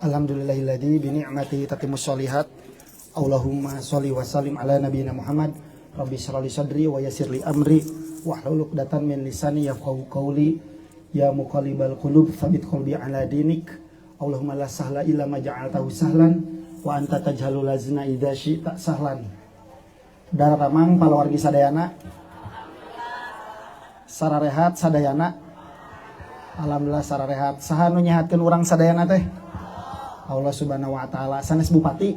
Alhamdulillahilladzi bi ni'matihi tatimmus sholihat. Allahumma sholli wa sallim ala nabiyyina Muhammad. Rabbi shrah li sadri wa yassir li amri wahlul 'uqdatam min lisani yafqahu qawli. Ya muqallibal qulub tsabbit qalbi ala dinik. Allahumma la sahla illa ma ja'altahu sahlan wa anta tajhalul lazna idza syi'ta sahlan. Dararamang palawargi sadayana. Sararehat sadayana. Alhamdulillah sararehat. Saha nu nyehatkeun urang sadayana teh? Allah Subhanahu wa taala. Sanes bupati,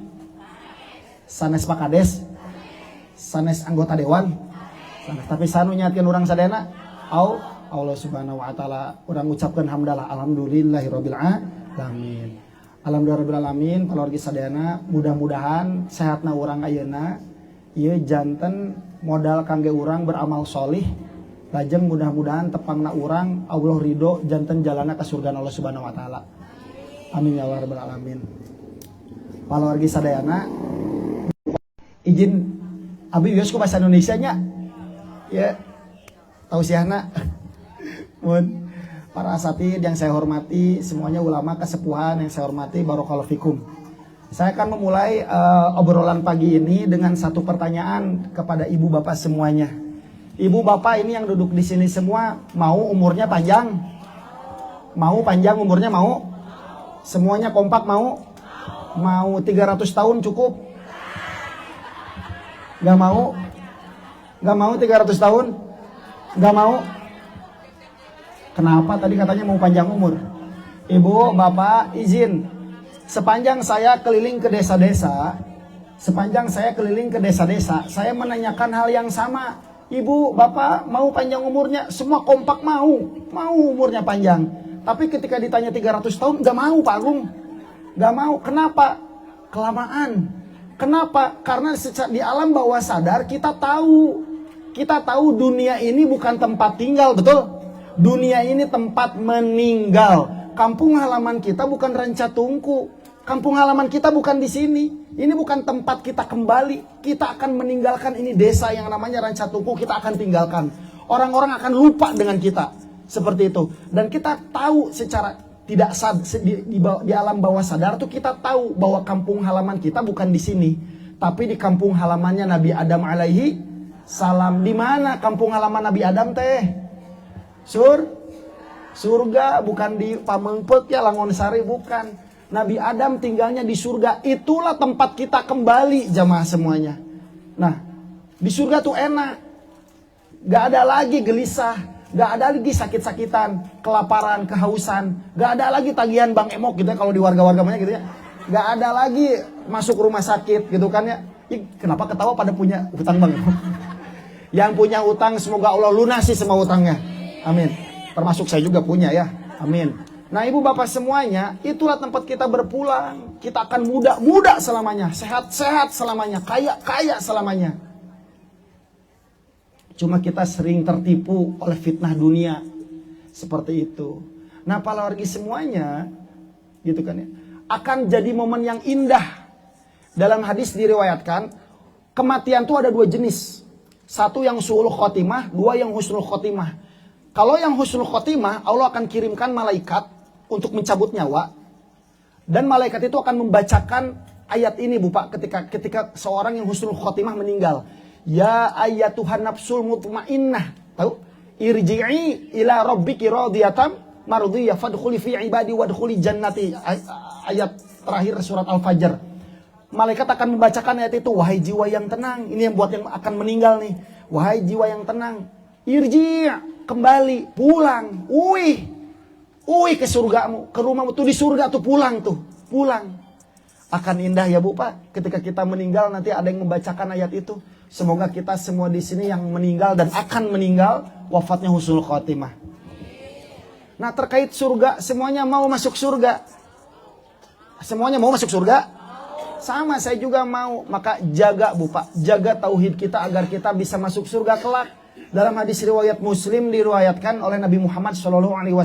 sanes pak kades, sanes anggota dewan, sanes. Tapi sanu nyaatkeun urang sadayana, Allah Subhanahu wa taala. Urang ucapkeun hamdalah alhamdulillahirabbil alamin. Alhamdulillahirabbil alamin. Palargi sadayana, mudah-mudahan sehatna urang ayeuna ieu janten modal kangge urang beramal sholih. Lajeng mudah-mudahan tepangna urang Allah ridho janten jalana ka surga Allah Subhanahu wa taala. Amin ya Allah rabbal alamin. Palargi sadayana izin abi wios ku bahasa Indonesia nya. Ya. Tausiahna. Mun para asatid yang saya hormati, semuanya ulama kesepuhan yang saya hormati, barakallahu fikum. Saya akan memulai obrolan pagi ini dengan satu pertanyaan kepada ibu bapak semuanya. Ibu bapak ini yang duduk di sini semua mau umurnya panjang? Mau panjang umurnya mau? Semuanya kompak mau? Mau 300 tahun cukup? Gak mau? Gak mau 300 tahun? Gak mau? Kenapa tadi katanya mau panjang umur? Ibu, bapak, izin. Sepanjang saya keliling ke desa-desa, saya menanyakan hal yang sama. Ibu, bapak mau panjang umurnya? Semua kompak mau umurnya panjang. Tapi ketika ditanya 300 tahun, gak mau Pak Agung. Gak mau, kenapa? Kelamaan. Kenapa? Karena di alam bawah sadar kita tahu dunia ini bukan tempat tinggal, betul? Dunia ini tempat meninggal. Kampung halaman kita bukan Rancatungku. Kampung halaman kita bukan di sini. Ini bukan tempat kita kembali. Kita akan meninggalkan ini desa yang namanya Rancatungku, kita akan tinggalkan. Orang-orang akan lupa dengan kita. Seperti itu. Dan kita tahu secara tidak di alam bawah sadar tuh kita tahu bahwa kampung halaman kita bukan di sini, tapi di kampung halamannya Nabi Adam alaihi salam. Di mana kampung halaman Nabi Adam teh? Surga, bukan di Pamengpet ya, Langonsari, bukan. Nabi Adam tinggalnya di surga. Itulah tempat kita kembali jamaah semuanya. Nah, di surga tuh enak. Gak ada lagi gelisah. Gak ada lagi sakit-sakitan, kelaparan, kehausan. Gak ada lagi tagihan Bang Emok gitu ya, kalau di warga-warga banyak gitu ya. Gak ada lagi masuk rumah sakit gitu kan ya. Kenapa ketawa pada punya hutang Bang Emok? Yang punya hutang semoga Allah lunasi semua hutangnya. Amin. Termasuk saya juga punya ya. Amin. Nah ibu bapak semuanya, itulah tempat kita berpulang. Kita akan muda selamanya, sehat selamanya, kaya selamanya. Cuma kita sering tertipu oleh fitnah dunia. Seperti itu. Nah palargi semuanya, gitu kan ya, akan jadi momen yang indah. Dalam hadis diriwayatkan, kematian itu ada dua jenis. Satu yang su'ul khotimah, dua yang husnul khotimah. Kalau yang husnul khotimah, Allah akan kirimkan malaikat untuk mencabut nyawa. Dan malaikat itu akan membacakan ayat ini Bu Pak, ketika seorang yang husnul khotimah meninggal. Ya ayyatuhan nafsul mutmainnah, tahu? Irji'i ila rabbiki radiyatan mardiyah fadkhuli fi ibadi wadkhuli jannati. Ayat terakhir surat Al-Fajr. Malaikat akan membacakan ayat itu, wahai jiwa yang tenang. Ini yang buat yang akan meninggal nih. Wahai jiwa yang tenang, irji', kembali, pulang. Uih ke surgamu, ke rumahmu tuh, di surga tuh, pulang. Akan indah ya Bu Pak, ketika kita meninggal nanti ada yang membacakan ayat itu. Semoga kita semua di sini yang meninggal dan akan meninggal wafatnya husnul khotimah. Nah terkait surga, semuanya mau masuk surga? Semuanya mau masuk surga? Sama, saya juga mau. Maka jaga Bu Pak, jaga tauhid kita agar kita bisa masuk surga kelak. Dalam hadis riwayat Muslim diriwayatkan oleh Nabi Muhammad SAW,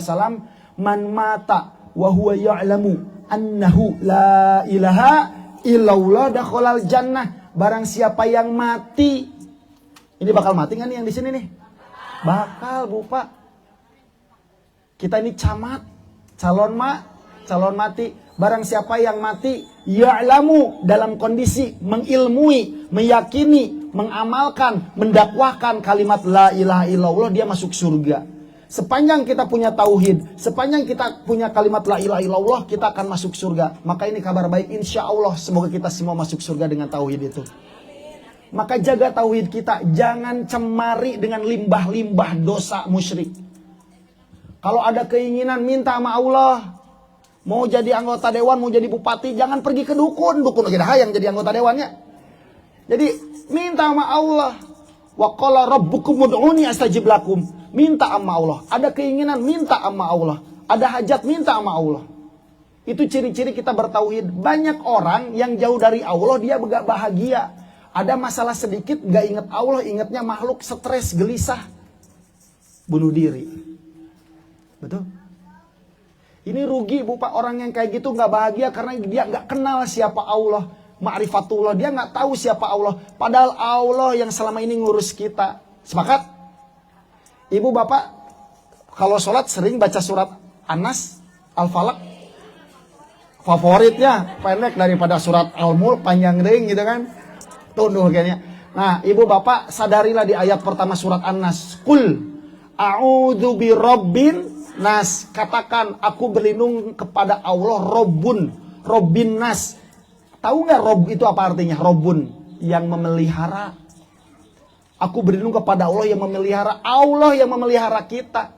man mata wa huwa ya'lamu annahu la ilaha illallah dakhalal jannah. Barang siapa yang mati, ini bakal mati nggak nih yang di sini nih? Bakal Bu Pak. Kita ini camat, calon mati. Barang siapa yang mati ya'lamu, dalam kondisi mengilmui, meyakini, mengamalkan, mendakwahkan kalimat la ilaha illallah, dia masuk surga. Sepanjang kita punya tauhid, sepanjang kita punya kalimat la ilaha illallah, kita akan masuk surga. Maka ini kabar baik, insya Allah semoga kita semua masuk surga dengan tauhid itu. Maka jaga tauhid kita, jangan cemari dengan limbah-limbah dosa musyrik. Kalau ada keinginan minta sama Allah, mau jadi anggota dewan, mau jadi bupati, jangan pergi ke dukun. Dukun aja dah yang jadi anggota dewannya. Jadi minta sama Allah. Wa qala rabbukum ud'uni astajib lakum. Minta sama Allah. Ada keinginan, minta sama Allah. Ada hajat, minta sama Allah. Itu ciri-ciri kita bertauhid. Banyak orang yang jauh dari Allah, dia gak bahagia. Ada masalah sedikit, gak ingat Allah, ingatnya makhluk, stres, gelisah, bunuh diri. Betul? Ini rugi Bu Pak, orang yang kayak gitu gak bahagia karena dia gak kenal siapa Allah. Ma'rifatullah, dia gak tahu siapa Allah. Padahal Allah yang selama ini ngurus kita. Sepakat? Ibu Bapak, kalau sholat sering baca surat An-Nas, Al-Falaq. Favoritnya pendek daripada surat Al-Mulk, panjang ding gitu kan. Tunduh kayaknya. Nah Ibu Bapak sadarilah di ayat pertama surat An-Nas. Qul a'udzu birabbin nas, katakan aku berlindung kepada Allah Robbin nas. Tahu nggak Rob itu apa artinya? Robbun, yang memelihara. Aku berlindung kepada Allah yang memelihara. Allah yang memelihara kita.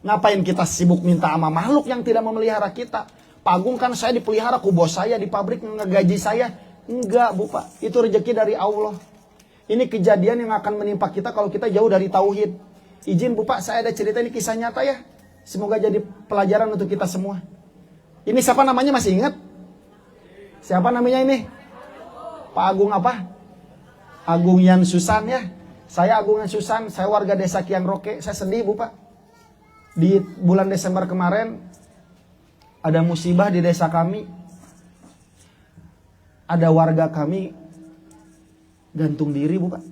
Ngapain kita sibuk minta sama makhluk yang tidak memelihara kita? Pak Agung kan saya dipelihara, ku bos saya di pabrik ngegaji saya. Enggak Bu Pak, itu rezeki dari Allah. Ini kejadian yang akan menimpa kita kalau kita jauh dari tauhid. Izin Bu Pak, saya ada cerita, ini kisah nyata ya. Semoga jadi pelajaran untuk kita semua. Ini siapa namanya, masih ingat? Siapa namanya ini? Pak Agung apa? Agung Yan Susan ya. Saya Agung Yan Susan, saya warga desa Kiang Roke. Saya sedih Bu Pak. Di bulan Desember kemarin ada musibah di desa kami. Ada warga kami gantung diri Bu Pak.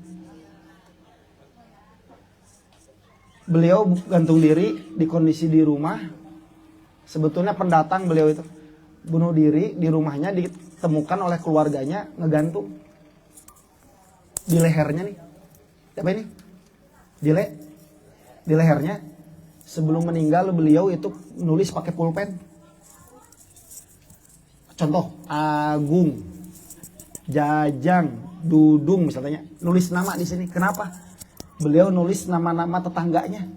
Beliau gantung diri di kondisi di rumah. Sebetulnya pendatang beliau itu. Bunuh diri di rumahnya, ditemukan oleh keluarganya ngegantung. Di lehernya nih. Apa ini? Di lehernya. Sebelum meninggal beliau itu nulis pakai pulpen. Contoh, Agung, Jajang, Dudung misalnya. Nulis nama di sini. Kenapa? Beliau nulis nama-nama tetangganya.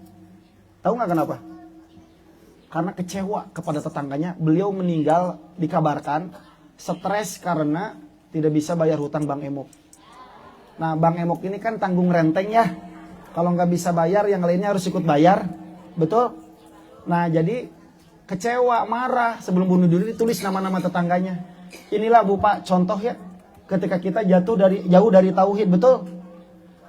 Tahu nggak kenapa? Karena kecewa kepada tetangganya. Beliau meninggal, dikabarkan stres karena tidak bisa bayar hutang Bang Emok. Nah Bang Emok ini kan tanggung renteng ya. Kalau nggak bisa bayar, yang lainnya harus ikut bayar. Betul? Nah jadi kecewa, marah. Sebelum bunuh diri tulis nama-nama tetangganya. Inilah Bu Pak contoh ya. Ketika kita jauh dari tauhid, betul?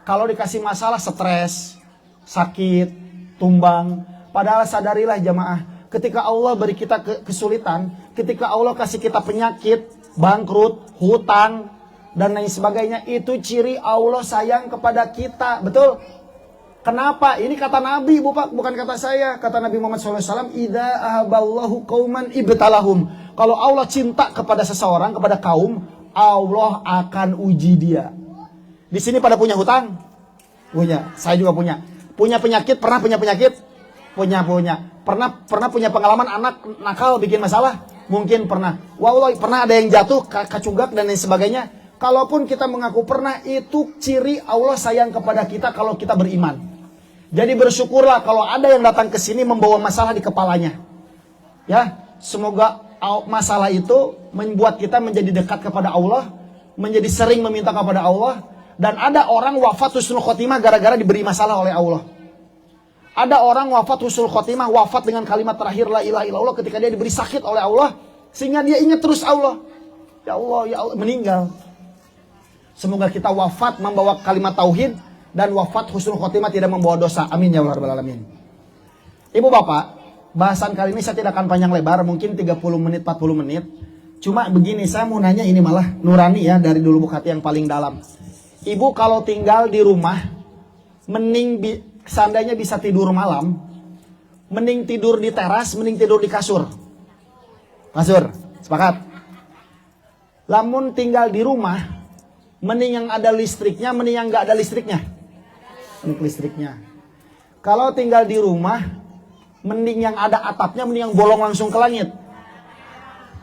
Kalau dikasih masalah stres, sakit, tumbang. Padahal sadarilah jamaah, ketika Allah beri kita kesulitan, ketika Allah kasih kita penyakit, bangkrut, hutang, dan lain sebagainya, itu ciri Allah sayang kepada kita. Betul? Kenapa? Ini kata Nabi bukan kata saya. Kata Nabi Muhammad SAW, Idza ahaballahu qauman ibtalahum. Kalau Allah cinta kepada seseorang, kepada kaum, Allah akan uji dia. Di sini pada punya hutang? Punya. Saya juga punya. Punya penyakit? Pernah punya penyakit? Punya. Pernah punya pengalaman anak nakal bikin masalah? Mungkin pernah. Wallah, pernah ada yang jatuh, kacugak dan lain sebagainya. Kalaupun kita mengaku pernah, itu ciri Allah sayang kepada kita kalau kita beriman. Jadi bersyukurlah kalau ada yang datang ke sini membawa masalah di kepalanya. Ya, semoga masalah itu membuat kita menjadi dekat kepada Allah, menjadi sering meminta kepada Allah. Dan ada orang wafat husnul khotimah gara-gara diberi masalah oleh Allah. Ada orang wafat husnul khotimah, wafat dengan kalimat terakhir la ilaha illallah ketika dia diberi sakit oleh Allah, sehingga dia ingat terus Allah. Ya Allah, meninggal. Semoga kita wafat membawa kalimat tauhid dan wafat husnul khotimah tidak membawa dosa. Amin ya rabbal alamin. Ibu Bapak, bahasan kali ini saya tidak akan panjang lebar, mungkin 30 menit 40 menit. Cuma begini, saya mau nanya, ini malah nurani ya, dari dulu lubuk hati yang paling dalam. Ibu kalau tinggal di rumah, mending seandainya bisa tidur malam, Mending tidur di teras, mending tidur di kasur. Kasur, sepakat. Lamun tinggal di rumah, mending yang ada listriknya, mending yang nggak ada listriknya. Mending listriknya. Kalau tinggal di rumah, mending yang ada atapnya, mending yang bolong langsung ke langit.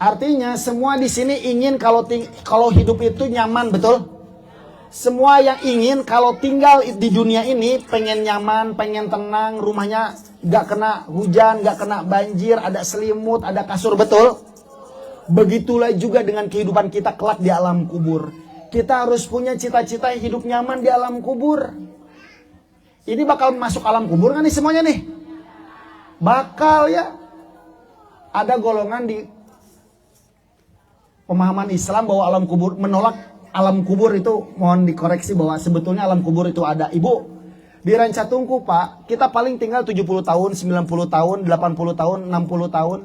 Artinya semua di sini ingin kalau hidup itu nyaman, betul? Semua yang ingin kalau tinggal di dunia ini pengen nyaman, pengen tenang, rumahnya gak kena hujan, gak kena banjir, ada selimut, ada kasur, betul? Begitulah juga dengan kehidupan kita kelak di alam kubur. Kita harus punya cita-cita hidup nyaman di alam kubur. Ini bakal masuk alam kubur kan nih semuanya nih? Bakal ya. Ada golongan di pemahaman Islam bahwa alam kubur, menolak alam kubur itu, mohon dikoreksi bahwa sebetulnya alam kubur itu ada. Ibu, di Rancatungku Pak, kita paling tinggal 70 tahun, 90 tahun, 80 tahun, 60 tahun.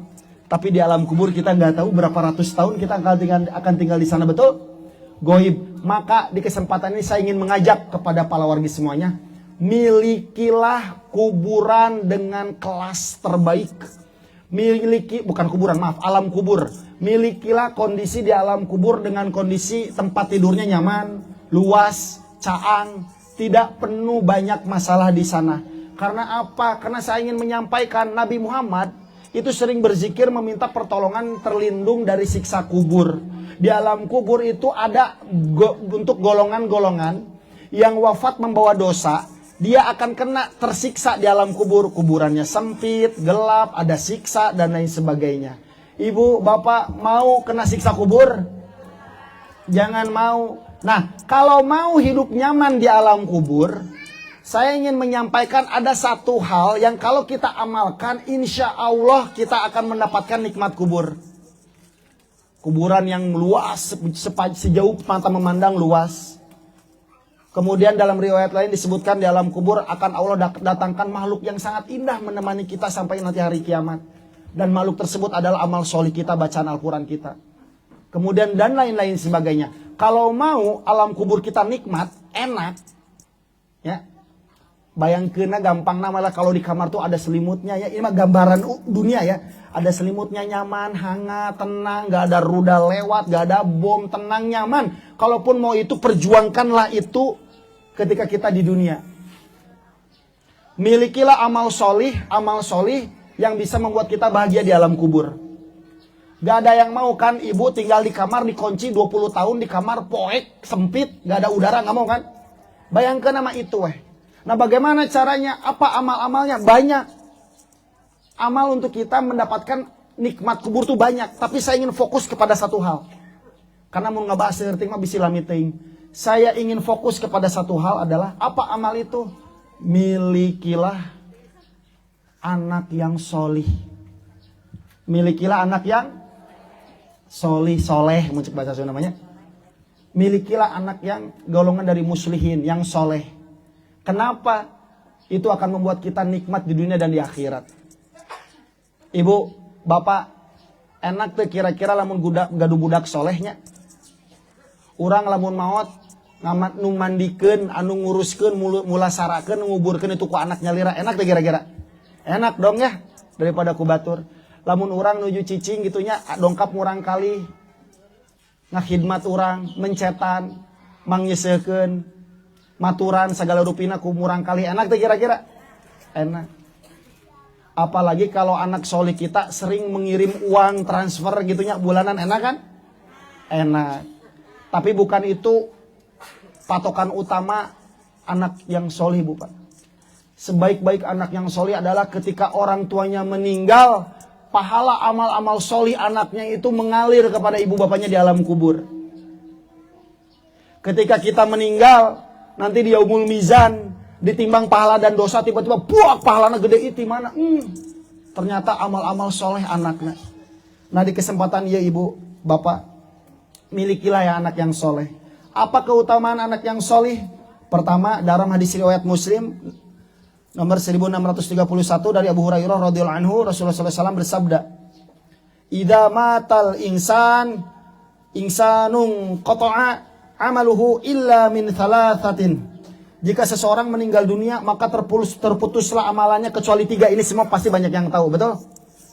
Tapi di alam kubur kita nggak tahu berapa ratus tahun kita akan tinggal di sana, betul? Goib. Maka di kesempatan ini saya ingin mengajak kepada para wargi semuanya, milikilah kuburan dengan kelas terbaik. Alam kubur. Milikilah kondisi di alam kubur dengan kondisi tempat tidurnya nyaman, luas, caang, tidak penuh banyak masalah di sana. Karena apa? Karena saya ingin menyampaikan Nabi Muhammad itu sering berzikir meminta pertolongan terlindung dari siksa kubur. Di alam kubur itu ada untuk golongan-golongan yang wafat membawa dosa. Dia akan kena tersiksa di alam kubur. Kuburannya sempit, gelap, ada siksa, dan lain sebagainya. Ibu, bapak mau kena siksa kubur? Jangan mau. Nah, kalau mau hidup nyaman di alam kubur, saya ingin menyampaikan ada satu hal yang kalau kita amalkan, insya Allah kita akan mendapatkan nikmat kubur. Kuburan yang luas, sejauh mata memandang luas. Kemudian dalam riwayat lain disebutkan di alam kubur akan Allah datangkan makhluk yang sangat indah menemani kita sampai nanti hari kiamat. Dan makhluk tersebut adalah amal solih kita, bacaan Al-Quran kita. Kemudian dan lain-lain sebagainya. Kalau mau alam kubur kita nikmat, enak. Ya, bayangkeun gampang malah kalau di kamar tuh ada selimutnya ya. Ini mah gambaran dunia ya. Ada selimutnya nyaman, hangat, tenang, gak ada rudal lewat, gak ada bom, tenang, nyaman. Kalaupun mau itu, perjuangkanlah itu ketika kita di dunia. Milikilah amal solih yang bisa membuat kita bahagia di alam kubur. Gak ada yang mau kan ibu tinggal di kamar dikunci 20 tahun di kamar poek, sempit, gak ada udara, gak mau kan? Bayangkan nama itu Nah bagaimana caranya? Apa amal-amalnya? Banyak. Amal untuk kita mendapatkan nikmat kubur tuh banyak. Tapi saya ingin fokus kepada satu hal. Karena mau ngebahas seperti mah bisi lamiting. Saya ingin fokus kepada satu hal adalah apa amal itu? Milikilah anak yang solih. Milikilah anak yang soleh, muncul bahasa Sunda namanya. Milikilah anak yang golongan dari muslihin, yang soleh. Kenapa? Itu akan membuat kita nikmat di dunia dan di akhirat. Ibu, bapak, enak tuh kira-kira lamun gaduh budak solehnya. Urang lamun maot, ngamat nu mandikeun, anu nguruskeun, mulasarakeun, nguburkeun itu ku anak nyalira. Enak tuh kira-kira. Enak dong ya, daripada ku batur. Lamun urang nuju cicing gitunya, dongkap murang kali. Ngakhidmat urang, mencetan, mangyeseukeun, maturan segala rupina ku murang kali. Enak tuh kira-kira. Enak. Apalagi kalau anak soleh kita sering mengirim uang transfer gitunya bulanan, enak kan? Enak. Tapi bukan itu patokan utama anak yang soleh, Bu Pak. Sebaik-baik anak yang soleh adalah ketika orang tuanya meninggal, pahala amal-amal soleh anaknya itu mengalir kepada ibu bapaknya di alam kubur. Ketika kita meninggal, nanti di yaumul mizan, ditimbang pahala dan dosa, tiba-tiba buak pahalanya gede itu mana? Ternyata amal-amal soleh anaknya. Nah di kesempatan ya ibu, bapak, milikilah ya anak yang soleh. Apa keutamaan anak yang soleh? Pertama, dalam hadis riwayat Muslim nomor 1631 dari Abu Hurairah radhiyallahu anhu, Rasulullah SAW bersabda, "Idza matal insanun qata'a amaluhu illa min thalathatin." Jika seseorang meninggal dunia, maka terputuslah amalannya kecuali 3. Ini semua pasti banyak yang tahu, betul?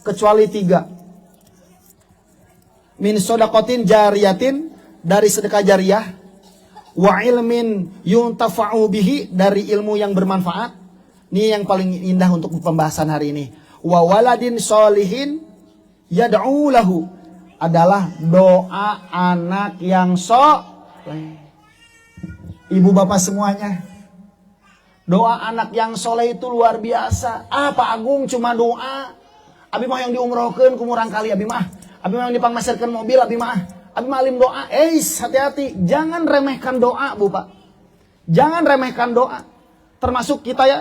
Kecuali 3. Min sodakotin jariyatin, dari sedekah jariah. Wa ilmin yuntafa'u bihi, dari ilmu yang bermanfaat. Ini yang paling indah untuk pembahasan hari ini. Wa waladin solihin yad'u lahu, adalah doa anak yang soleh. Ibu bapak semuanya, doa anak yang soleh itu luar biasa. Pak Agung cuma doa. Abi mah yang diumrohkeun kumurang kali abi mah. Abi mah yang dipangmasirkeun mobil abi mah. Abi mah alim doa. Hati-hati, jangan remehkan doa, Bu Pak. Jangan remehkan doa. Termasuk kita ya,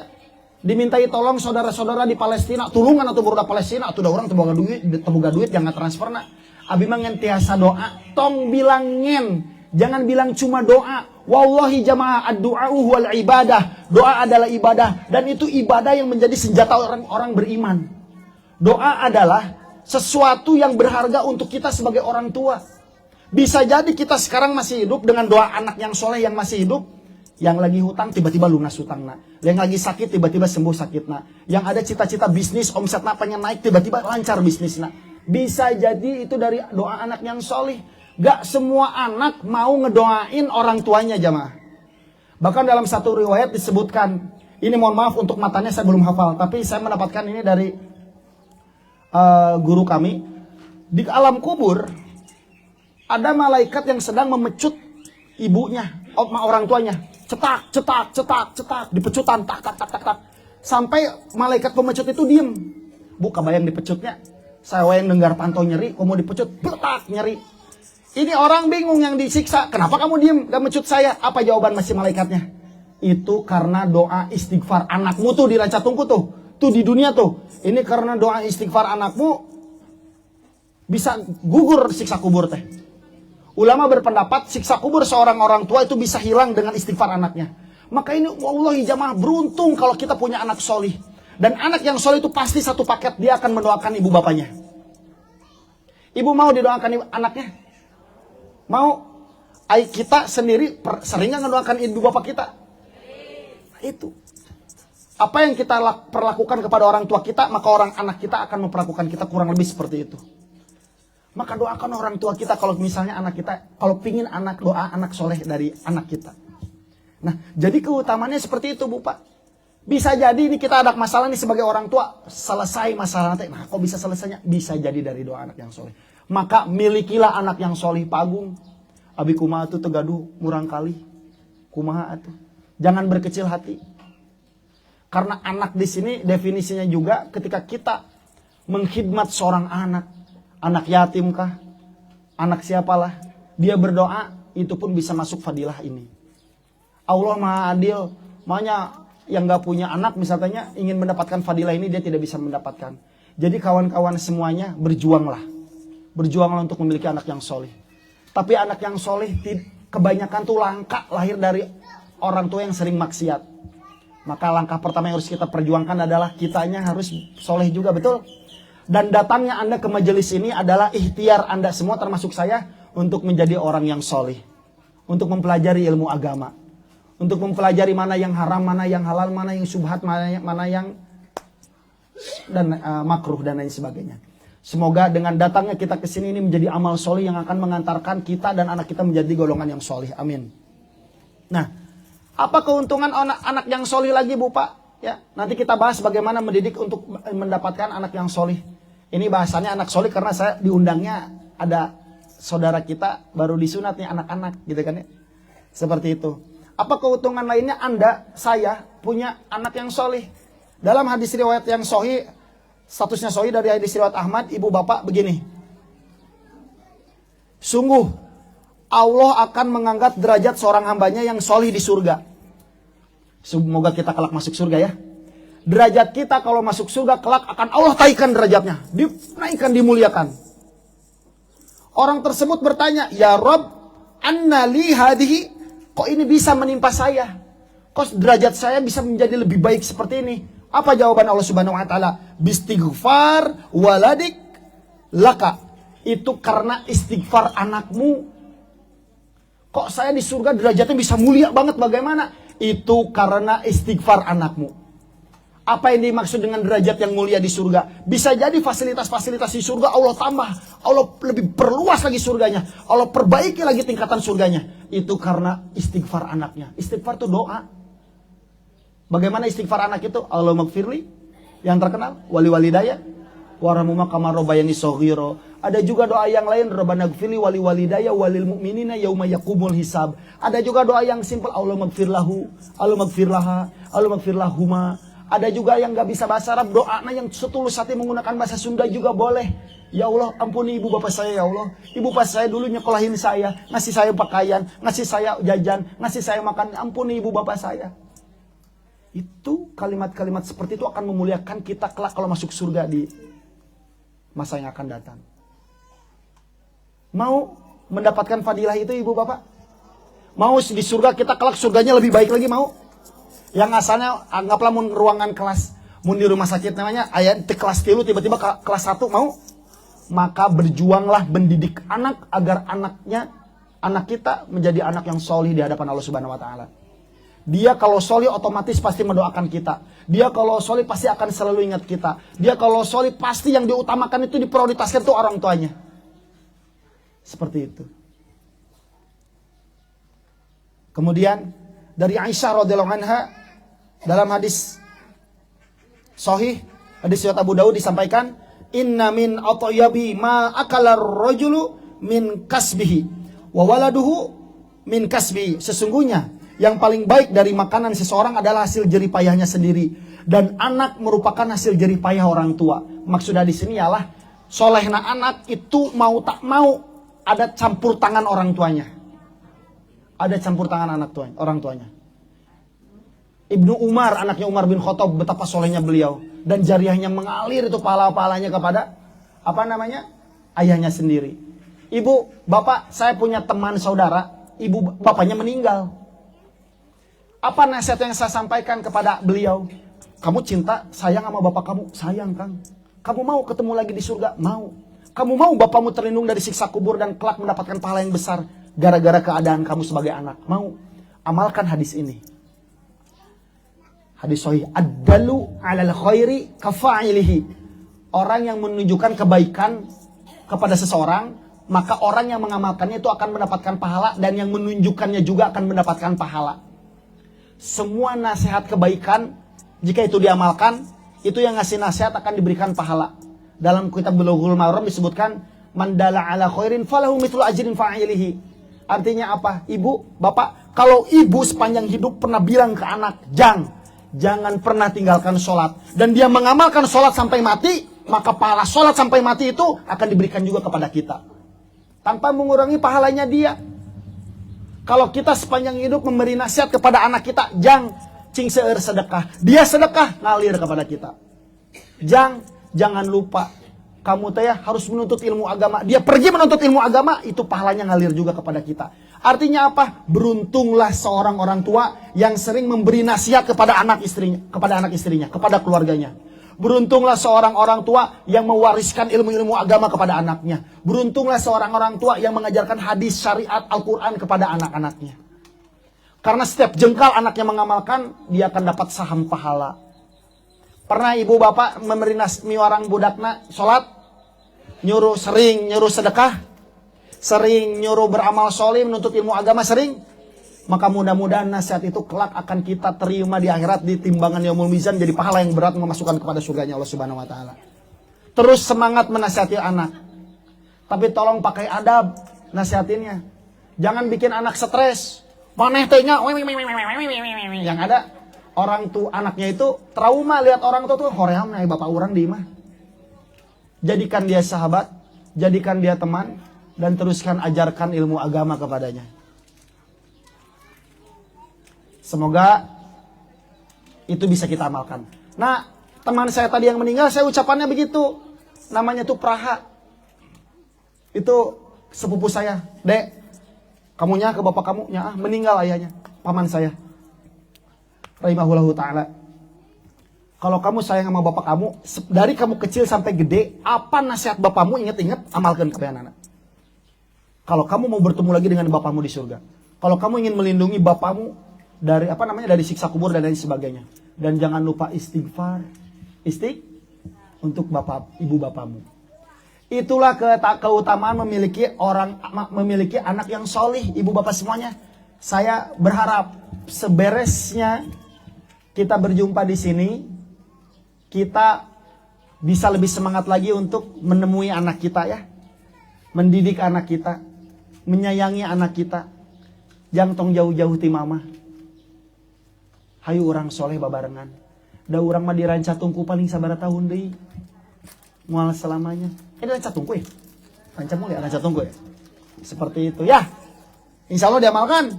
dimintai tolong saudara-saudara di Palestina, tulungan atau burudak Palestina, atau orang teboga duit jangan transferna. Abi mah ngen tiasa doa, tong bilangin. Jangan bilang cuma doa. Wallahi jamaah, ad-du'a'u wal ibadah. Doa adalah ibadah, dan itu ibadah yang menjadi senjata orang-orang beriman. Doa adalah sesuatu yang berharga untuk kita sebagai orang tua. Bisa jadi kita sekarang masih hidup dengan doa anak yang soleh yang masih hidup. Yang lagi hutang tiba-tiba lunas hutangna. Yang lagi sakit tiba-tiba sembuh sakitna. Yang ada cita-cita bisnis omsetna pengen naik tiba-tiba lancar bisnisna. Bisa jadi itu dari doa anak yang soleh. Gak semua anak mau ngedoain orang tuanya jamaah. Bahkan dalam satu riwayat disebutkan, ini mohon maaf untuk matanya saya belum hafal, tapi saya mendapatkan ini dari guru kami. Di alam kubur ada malaikat yang sedang memecut ibunya, orang tuanya. Cetak, cetak, cetak, cetak, dipecutan, tak, tak, tak, tak, tak. Sampai malaikat pemecut itu diem. Bu, kebayang dipecutnya. Saya yang dengar pantau nyeri, kamu dipecut, betak, nyeri. Ini orang bingung yang disiksa. Kenapa kamu diem, gak mecut saya? Apa jawaban masih malaikatnya? Itu karena doa istighfar anakmu tuh di ranca tungku tuh. Tuh di dunia tuh. Ini karena doa istighfar anakmu bisa gugur siksa kubur teh. Ulama berpendapat siksa kubur seorang orang tua itu bisa hilang dengan istighfar anaknya. Maka ini wallahi jamaah beruntung kalau kita punya anak solih. Dan anak yang solih itu pasti satu paket, dia akan mendoakan ibu bapaknya. Ibu mau didoakan anaknya? Mau? Kita sendiri sering gak ngedoakan ibu bapak kita? Itu. Apa yang kita perlakukan kepada orang tua kita, maka anak kita akan memperlakukan kita kurang lebih seperti itu. Maka doakan orang tua kita kalau misalnya anak kita, kalau pingin doa anak soleh dari anak kita. Nah, jadi keutamaannya seperti itu Bu Pak. Bisa jadi ini kita ada masalah nih sebagai orang tua, selesai masalah nanti. Nah, kok bisa selesainya? Bisa jadi dari doa anak yang soleh. Maka milikilah anak yang soleh, Pak Agung. Abi kumaha tuh tegaduh murang kali. Kumaha atuh. Jangan berkecil hati. Karena anak di sini definisinya juga ketika kita mengkhidmat seorang anak. Anak yatim kah? Anak siapalah. Dia berdoa, itu pun bisa masuk fadilah ini. Allah Maha Adil. Makanya yang gak punya anak misalnya ingin mendapatkan fadilah ini, dia tidak bisa mendapatkan. Jadi kawan-kawan semuanya berjuanglah. Berjuanglah untuk memiliki anak yang soleh. Tapi anak yang soleh kebanyakan tuh langka lahir dari orang tua yang sering maksiat. Maka langkah pertama yang harus kita perjuangkan adalah kitanya harus soleh juga, betul? Dan datangnya Anda ke majelis ini adalah ikhtiar Anda semua termasuk saya untuk menjadi orang yang soleh. Untuk mempelajari ilmu agama. Untuk mempelajari mana yang haram, mana yang halal, mana yang subhat, mana yang dan makruh dan lain sebagainya. Semoga dengan datangnya kita ke sini ini menjadi amal soleh yang akan mengantarkan kita dan anak kita menjadi golongan yang soleh. Amin. Nah, apa keuntungan anak yang soleh lagi Bu Pak? Ya, nanti kita bahas bagaimana mendidik untuk mendapatkan anak yang soleh. Ini bahasannya anak soleh karena saya diundangnya ada saudara kita baru disunat nih anak-anak gitu kan ya. Seperti itu. Apa keuntungan lainnya saya punya anak yang soleh? Dalam hadis riwayat yang sahih, statusnya sahih dari hadis riwayat Ahmad, ibu bapak begini. Sungguh Allah akan mengangkat derajat seorang hambanya yang soleh di surga. Semoga kita kelak masuk surga ya. Derajat kita kalau masuk surga kelak akan Allah taikkan derajatnya. Dinaikkan, dimuliakan. Orang tersebut bertanya, Ya Rabb, anna li hadihi. Kok ini bisa menimpa saya? Kok derajat saya bisa menjadi lebih baik seperti ini? Apa jawaban Allah Subhanahu wa taala? Bistighfar waladik laka. Itu karena istighfar anakmu. Kok saya di surga derajatnya bisa mulia banget, bagaimana? Itu karena istighfar anakmu. Apa yang dimaksud dengan derajat yang mulia di surga? Bisa jadi fasilitas-fasilitas di surga Allah tambah. Allah lebih perluas lagi surganya. Allah perbaiki lagi tingkatan surganya. Itu karena istighfar anaknya. Istighfar itu doa. Bagaimana istighfar anak itu? Allahumma gfirli. Yang terkenal. Wali walidaya. Warhamhuma kama rabbayani shaghira. Ada juga doa yang lain, Rabbana gfirli wali walidaya walil mu'minina yauma yaqumul hisab. Ada juga doa yang simpel, Allahumma gfir lahu, Allahumma gfir laha, Allahumma gfir lahuma. Ada juga yang gak bisa bahasa Arab, doanya yang setulus hati menggunakan bahasa Sunda juga boleh. Ya Allah, ampuni ibu bapak saya ya Allah. Ibu bapak saya dulu nyekolahin saya, ngasih saya pakaian, ngasih saya jajan, ngasih saya makan. Ampuni ibu bapak saya. Itu kalimat-kalimat seperti itu akan memuliakan kita kelak kalau masuk surga di masa yang akan datang. Mau mendapatkan fadilah itu ibu bapak? Mau di surga kita kelak surganya lebih baik lagi mau? Yang asalnya anggaplah mun ruangan kelas, mun di rumah sakit namanya ayat di kelas 3 tiba-tiba kelas 1 mau? Maka berjuanglah mendidik anak agar anak kita menjadi anak yang solih di hadapan Allah Subhanahu wa taala. Dia kalau solih otomatis pasti mendoakan kita. Dia kalau solih pasti akan selalu ingat kita. Dia kalau solih pasti yang diutamakan itu diprioritaskan itu orang tuanya. Seperti itu. Kemudian dari Aisyah radhiyallahu anha dalam hadis sahih, hadis riwayat Abu Dawud disampaikan, "Inna min atyabi ma akala ar-rajulu min kasbihi wa waladuhu min kasbihi." Sesungguhnya yang paling baik dari makanan seseorang adalah hasil jerih payahnya sendiri, dan anak merupakan hasil jerih payah orang tua. Maksudnya di sini ialah solehna anak itu mau tak mau ada campur tangan orang tuanya. Ada campur tangan orang tuanya. Ibnu Umar, anaknya Umar bin Khattab, betapa solehnya beliau. Dan jariahnya mengalir itu pahala-pahalanya kepada ayahnya sendiri. Ibu, bapak, saya punya teman saudara, bapaknya meninggal. Apa nasihat yang saya sampaikan kepada beliau? Kamu cinta, sayang sama bapak kamu? Sayang, Kang. Kamu mau ketemu lagi di surga? Mau. Kamu mau bapakmu terlindung dari siksa kubur dan kelak mendapatkan pahala yang besar gara-gara keadaan kamu sebagai anak? Mau. Amalkan hadis ini. Hadis sahih, ad-dalu 'alal khairi kafa'ilihi. Orang yang menunjukkan kebaikan kepada seseorang, maka orang yang mengamalkannya itu akan mendapatkan pahala, dan yang menunjukkannya juga akan mendapatkan pahala. Semua nasihat kebaikan, jika itu diamalkan, itu yang ngasih nasihat akan diberikan pahala. Dalam kitab Bulughul Maram disebutkan, man dalla 'ala khairin falahu mithlu ajrin fa'ilihi. Artinya apa? Ibu, bapak, kalau ibu sepanjang hidup pernah bilang ke anak, jangan pernah tinggalkan sholat, dan dia mengamalkan sholat sampai mati, maka pahala sholat sampai mati itu akan diberikan juga kepada kita, tanpa mengurangi pahalanya dia. Kalau kita sepanjang hidup memberi nasihat kepada anak kita, cing seueur sedekah, dia sedekah ngalir kepada kita. Jangan lupa, kamu harus menuntut ilmu agama. Dia pergi menuntut ilmu agama, itu pahalanya ngalir juga kepada kita. Artinya apa? Beruntunglah seorang orang tua yang sering memberi nasihat kepada anak istrinya, kepada keluarganya. Beruntunglah seorang orang tua yang mewariskan ilmu-ilmu agama kepada anaknya. Beruntunglah seorang orang tua yang mengajarkan hadis syariat Al-Quran kepada anak-anaknya. Karena setiap jengkal anaknya mengamalkan, dia akan dapat saham pahala. Pernah ibu bapak memberi orang budakna sholat, sering nyuruh sedekah, sering nyuruh beramal soleh, menuntut ilmu agama sering, maka mudah-mudahan nasihat itu kelak akan kita terima di akhirat di timbangan yaumul mizan, jadi pahala yang berat memasukkan kepada surganya Allah Subhanahu wa taala. Terus semangat menasihati anak. Tapi tolong pakai adab nasihatinnya. Jangan bikin anak stres. Maneh tanya yang ada orang tuh anaknya itu trauma lihat orang tua tuh hoream nih bapak urang di imah. Jadikan dia sahabat, jadikan dia teman, dan teruskan ajarkan ilmu agama kepadanya. Semoga itu bisa kita amalkan. Nah, teman saya tadi yang meninggal, saya ucapannya begitu. Namanya tuh Praha. Itu sepupu saya. Dek, kamunya ke bapak kamu, meninggal ayahnya, paman saya. Rahimahullahu ta'ala. Kalau kamu sayang sama bapak kamu, dari kamu kecil sampai gede, apa nasihat bapakmu, ingat-ingat, amalkan kepada anak. Kalau kamu mau bertemu lagi dengan bapakmu di surga. Kalau kamu ingin melindungi bapakmu dari dari siksa kubur dan lain sebagainya. Dan jangan lupa istighfar. Untuk bapak ibu bapamu. Itulah keutamaan memiliki anak yang solih, ibu bapak semuanya. Saya berharap seberesnya kita berjumpa di sini, kita bisa lebih semangat lagi untuk menemui anak kita ya. Mendidik anak kita, menyayangi anak kita. Jangan tong jauh-jauh ti mama. Hayu orang soleh babarengan. Da urang mah diranca tungku paling sabaraha tahun deui. Moal selamanya. Ranca tungku ya. Ranca mulia ranca tungku ya. Seperti itu ya. Insya Allah diamalkan.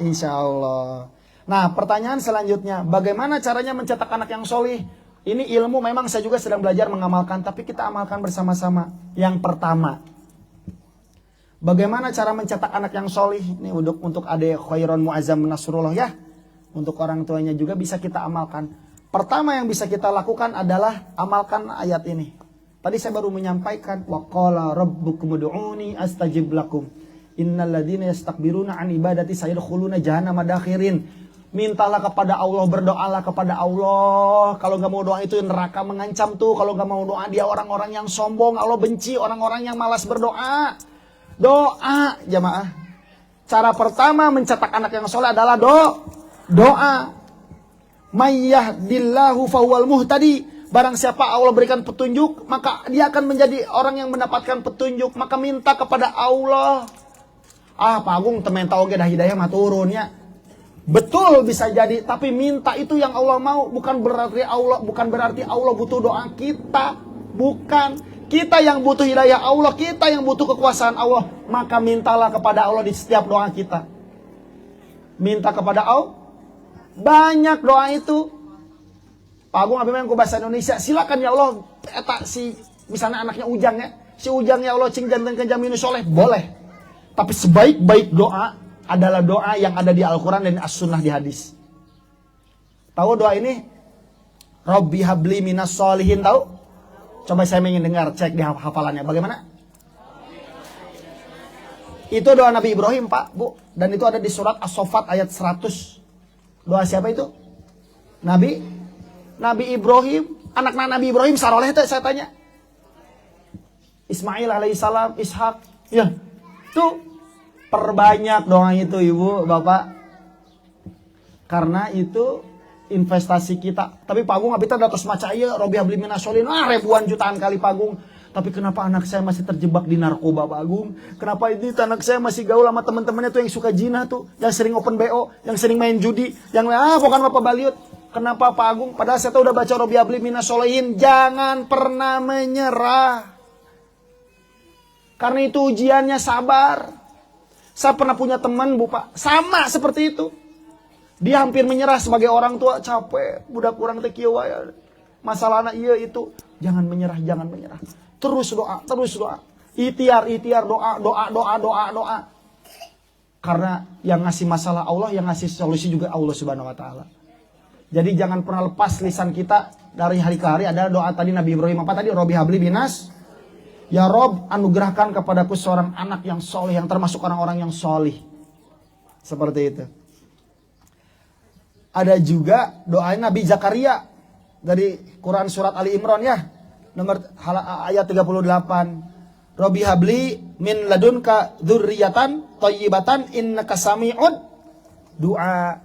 Insya Allah. Nah, pertanyaan selanjutnya, bagaimana caranya mencetak anak yang solih? Ini ilmu memang saya juga sedang belajar mengamalkan, tapi kita amalkan bersama-sama. Yang pertama, bagaimana cara mencetak anak yang solih? Ini untuk Ade Khairon Muazzam Nasrullah ya. Untuk orang tuanya juga bisa kita amalkan. Pertama yang bisa kita lakukan adalah amalkan ayat ini. Tadi saya baru menyampaikan, wa qala rabbukum ud'uni astajib lakum. Innal ladzina yastakbiruna an ibadati sayadkhuluna jahannama dakhirin. Mintalah kepada Allah, berdoalah kepada Allah. Kalau nggak mau doa itu neraka mengancam tuh. Kalau nggak mau doa dia orang-orang yang sombong. Allah benci orang-orang yang malas berdoa. Doa jamaah. Cara pertama mencetak anak yang soleh adalah doa. Mayyahdillahu fahuwal muhtadi. Barang siapa Allah berikan petunjuk, maka dia akan menjadi orang yang mendapatkan petunjuk. Maka minta kepada Allah. Pak Agung temen tau dah hidayah mah turunnya. Betul bisa jadi, tapi minta itu yang Allah mau, bukan berarti Allah butuh doa kita, bukan. Kita yang butuh hidayah Allah, kita yang butuh kekuasaan Allah, maka mintalah kepada Allah di setiap doa kita. Minta kepada Allah, banyak doa itu. Pak Agung abis main bahasa Indonesia, silakan ya Allah, misalnya anaknya Ujang ya, si Ujang ya Allah cing jantan kenjaminu soleh, boleh. Tapi sebaik-baik doa adalah doa yang ada di Al-Quran dan As-Sunnah di hadis. Tahu doa ini? Rabbi habli minas solihin, tahu? Coba saya ingin dengar, cek di hafalannya. Bagaimana? Itu doa Nabi Ibrahim, Pak, Bu. Dan itu ada di surat As-Saffat ayat 100. Doa siapa itu? Nabi Ibrahim. Anak Nabi Ibrahim saroleh itu saya tanya. Ismail alaihissalam, Ishak. Ya, tuh. Perbanyak doa itu ibu, bapak. Karena itu investasi kita. Tapi Pak Agung abita datos maca ieu Robi habli minas solihin, ribuan jutaan kali Pak Agung. Tapi kenapa anak saya masih terjebak di narkoba Pak Agung? Kenapa ini anak saya masih gaul sama teman-temannya tuh yang suka zina tuh, yang sering open BO, yang sering main judi, yang bukan apa baliut. Kenapa Pak Agung? Padahal saya tuh udah baca Robi habli minas solihin, jangan pernah menyerah. Karena itu ujiannya sabar. Saya pernah punya teman, Bu Pak, sama seperti itu. Dia hampir menyerah sebagai orang tua, capek, budak kurang teh kieu wae. Masalahna ieu itu, jangan menyerah. Terus doa. Ikhtiar, doa. Karena yang ngasih masalah Allah, yang ngasih solusi juga Allah Subhanahu wa taala. Jadi jangan pernah lepas lisan kita dari hari ke hari adalah doa tadi Nabi Ibrahim apa tadi? Robi habli binas. Ya Rob, anugerahkan kepadaku seorang anak yang soleh, yang termasuk orang-orang yang soleh. Seperti itu. Ada juga doa Nabi Zakaria dari Quran surat Ali Imran ya. Ayat 38. Robi habli min ladunka dzurriyyatan thayyibatan innaka sami'ud du'a.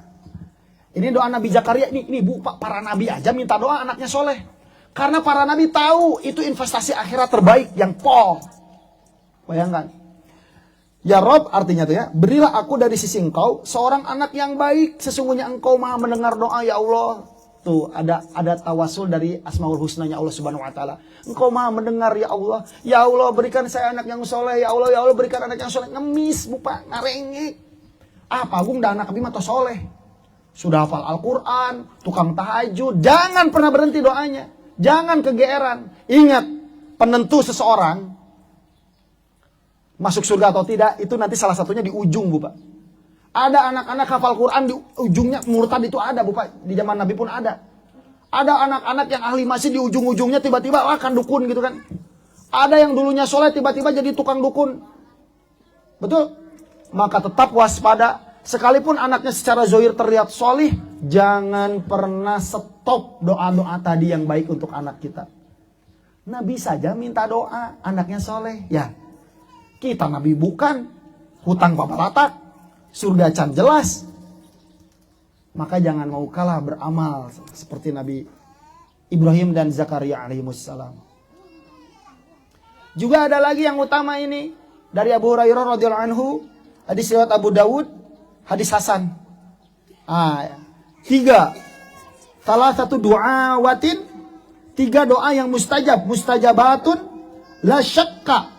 Ini doa Nabi Zakaria. Ini Bu, Pak, para nabi aja minta doa anaknya soleh. Karena para nabi tahu itu investasi akhirat terbaik yang pol. Bayangkan. Ya Rob artinya tuh ya, berilah aku dari sisi engkau seorang anak yang baik. Sesungguhnya engkau maha mendengar doa ya Allah. Tuh ada tawasul dari Asmaul Husnanya Allah Subhanahu wa taala. Engkau maha mendengar ya Allah. Ya Allah berikan saya anak yang soleh. Ya Allah berikan anak yang soleh. Ngemis bupa, ngarengek. Pak Agung dah anak kami mah soleh. Sudah hafal Al-Quran, tukang tahajud. Jangan pernah berhenti doanya. Jangan kegeeran. Ingat, penentu seseorang masuk surga atau tidak, itu nanti salah satunya di ujung, Bu Pak. Ada anak-anak hafal Quran di ujungnya murtad itu ada, Bu Pak. Di zaman Nabi pun ada. Ada anak-anak yang ahli masjid di ujung-ujungnya tiba-tiba akan dukun gitu kan. Ada yang dulunya soleh tiba-tiba jadi tukang dukun. Betul? Maka tetap waspada. Sekalipun anaknya secara zohir terlihat solih, jangan pernah stop doa-doa tadi yang baik untuk anak kita. Nabi saja minta doa, anaknya soleh. Ya, kita Nabi bukan. Hutang papalatak, surga can jelas. Maka jangan mau kalah beramal seperti Nabi Ibrahim dan Zakaria alaihissalam. Juga ada lagi yang utama ini. Dari Abu Hurairah radhiyallahu anhu. Hadis riwayat Abu Dawud. Hadis Hasan. 3. Salah satu doa watin. 3 doa yang mustajab. Mustajabatun. La syakka.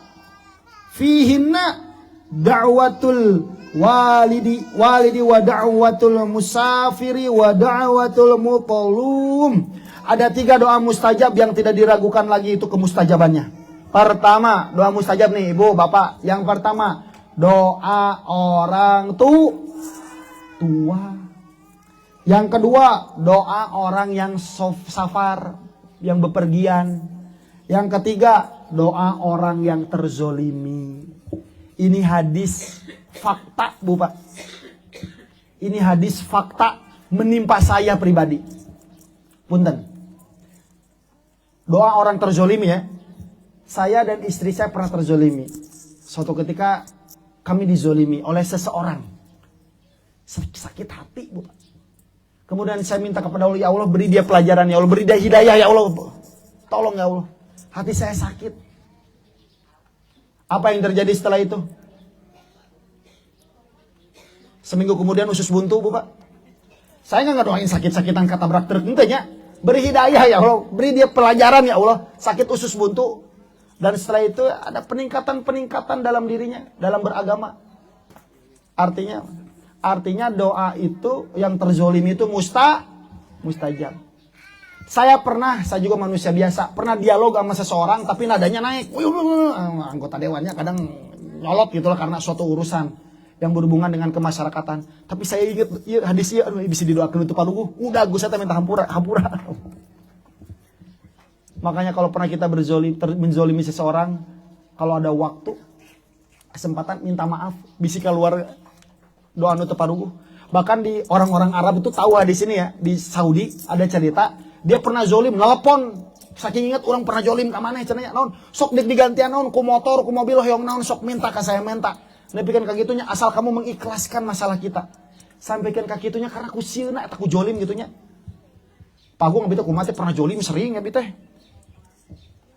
Fihinna da'watul walidi wa da'watul musafiri wa da'watul mutallum. Ada 3 doa mustajab yang tidak diragukan lagi itu kemustajabannya. Pertama, doa mustajab nih ibu, bapak. Yang pertama, doa orang tua. Yang kedua, doa orang yang safar, yang bepergian. Yang ketiga, doa orang yang terzolimi. Ini hadis fakta, Bu Pak. Ini hadis fakta menimpa saya pribadi. Punten. Doa orang terzolimi ya. Saya dan istri saya pernah terzolimi. Suatu ketika kami dizolimi oleh seseorang. Sakit hati, Bu. Kemudian saya minta kepada Allah, ya Allah beri dia pelajaran, ya Allah beri dia hidayah, ya Allah. Tolong ya Allah. Hati saya sakit. Apa yang terjadi setelah itu? Seminggu kemudian usus buntu, Bu Pak. Saya nggak doain sakit-sakitan ketabrak truk, entahnya. Beri hidayah ya Allah, beri dia pelajaran ya Allah. Sakit usus buntu. Dan setelah itu ada peningkatan-peningkatan dalam dirinya, dalam beragama. Artinya doa itu yang terzolimi itu mustajab. Saya juga manusia biasa, pernah dialog sama seseorang tapi nadanya naik. Anggota dewannya kadang nyolot gitu lah karena suatu urusan yang berhubungan dengan kemasyarakatan. Tapi saya ingat hadisnya, bisa didoakan untuk padugu. Udah gue saya minta hampura. Makanya kalau pernah kita menzolimi seseorang, kalau ada waktu, kesempatan minta maaf, bisi keluar doa nu tepadugu. Bahkan di orang-orang Arab itu tahu di sini ya, di Saudi ada cerita, dia pernah zolim, nelpon, saking ingat orang pernah zolim ke mana cenanya, naon, sok dik digantian naon, ku motor, ku mobil hoyong naon, sok minta ke saya minta. Nepikan kagitunya asal kamu mengikhlaskan masalah kita. Sampaikan kagitunya karena ku sieuna eta ku zolim gitunya. Pagung abis itu kumate pernah zolim sering ya teh.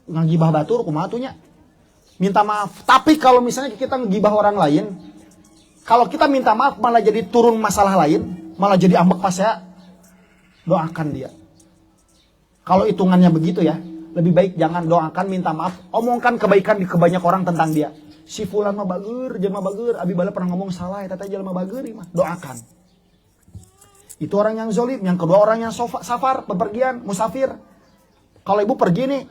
Ngagibah batur kumatunya. Minta maaf. Tapi kalau misalnya kita ngegibah orang lain, kalau kita minta maaf malah jadi turun masalah lain, malah jadi ambek pas ya, doakan dia. Kalau hitungannya begitu ya, lebih baik jangan doakan, minta maaf, omongkan kebaikan di kebanyak orang tentang dia. Si fulan mah bager, jelema bager, abi bala pernah ngomong salah, eta teh jelema bager mah. Doakan. Itu orang yang zolim. Yang kedua orang yang safar, bepergian, musafir. Kalau ibu pergi nih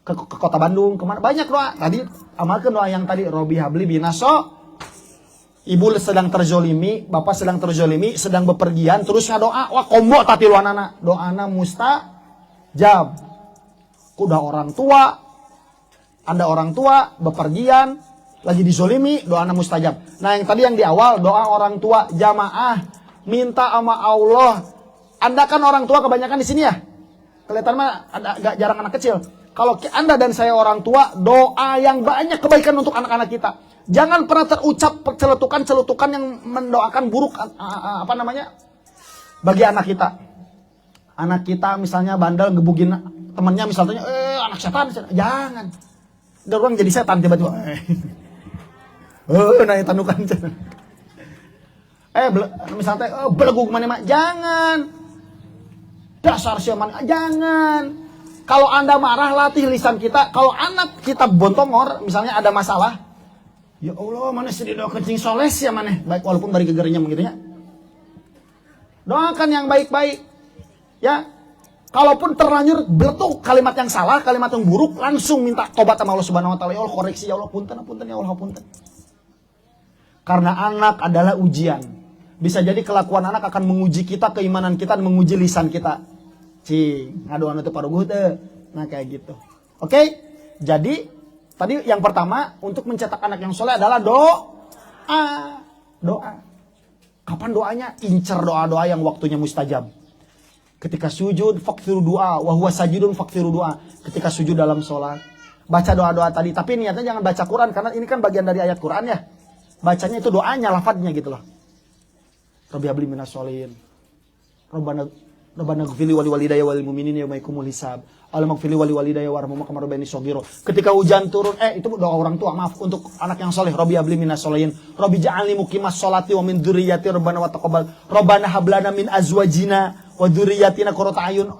ke kota Bandung, kemana? Banyak doa. Tadi amalkan doa yang tadi, Robi habli binaso. Ibu sedang terzolimi, bapak sedang terzolimi, sedang bepergian, terusnya doa, wah kombo tati luanana. Doana mustajab. Udah orang tua, Anda orang tua, bepergian, lagi dizolimi, doana mustajab. Nah yang tadi yang di awal, doa orang tua, jamaah, minta sama Allah. Anda kan orang tua kebanyakan di sini ya. Kelihatan mah agak jarang anak kecil. Kalau Anda dan saya orang tua, doa yang banyak kebaikan untuk anak-anak kita. Jangan pernah terucap celetukan yang mendoakan buruk bagi anak kita. Anak kita misalnya bandel gebugin temannya misalnya, anak setan, jangan. Udah orang jadi setan tiba-tiba. Nah tanukan. Misalnya belegug mana jangan. Dasar siapa jangan. Kalau Anda marah, latih lisan kita. Kalau anak kita bontongor, misalnya ada masalah, ya Allah, mana sedih doa kencing soles ya mana. Baik, walaupun bari gegerinya begitunya. Doakan yang baik-baik. Ya, kalaupun terlanjur beletuk kalimat yang salah, kalimat yang buruk, langsung minta tobat sama Allah Subhanahu Wa Taala. Ya Allah, koreksi ya Allah, punten ya Allah, punten. Karena anak adalah ujian. Bisa jadi kelakuan anak akan menguji kita, keimanan kita, dan menguji lisan kita. Ngaduan itu paruguh teh. Nah kayak gitu. Oke? Jadi tadi yang pertama untuk mencetak anak yang soleh adalah doa. Kapan doanya? Incer doa-doa yang waktunya mustajab. Ketika sujud, faktiru doa. Wa huwa sajidun faktiru doa. Ketika sujud dalam sholat. Baca doa-doa tadi. Tapi niatnya jangan baca Quran. Karena ini kan bagian dari ayat Quran ya. Bacanya itu doanya, lafadznya gitu loh. Rabbi habli minas sholihin. Rabbana gfirli wali walidayya wal mu'minin yauma yaqumul hisab. Allahumma gfirli wali walidayya warhamhuma kama rabbayani shaghira. Ketika hujan turun, itu doa orang tua, maaf, untuk anak yang soleh. Rabbi habli minas sholihin. Rabbi ja'alni muqimas sholati wa min dzurriyyati rabbana wa taqabbal. Rabbana hab lana min azwajina wa dzurriyyatina qurrata a'yun.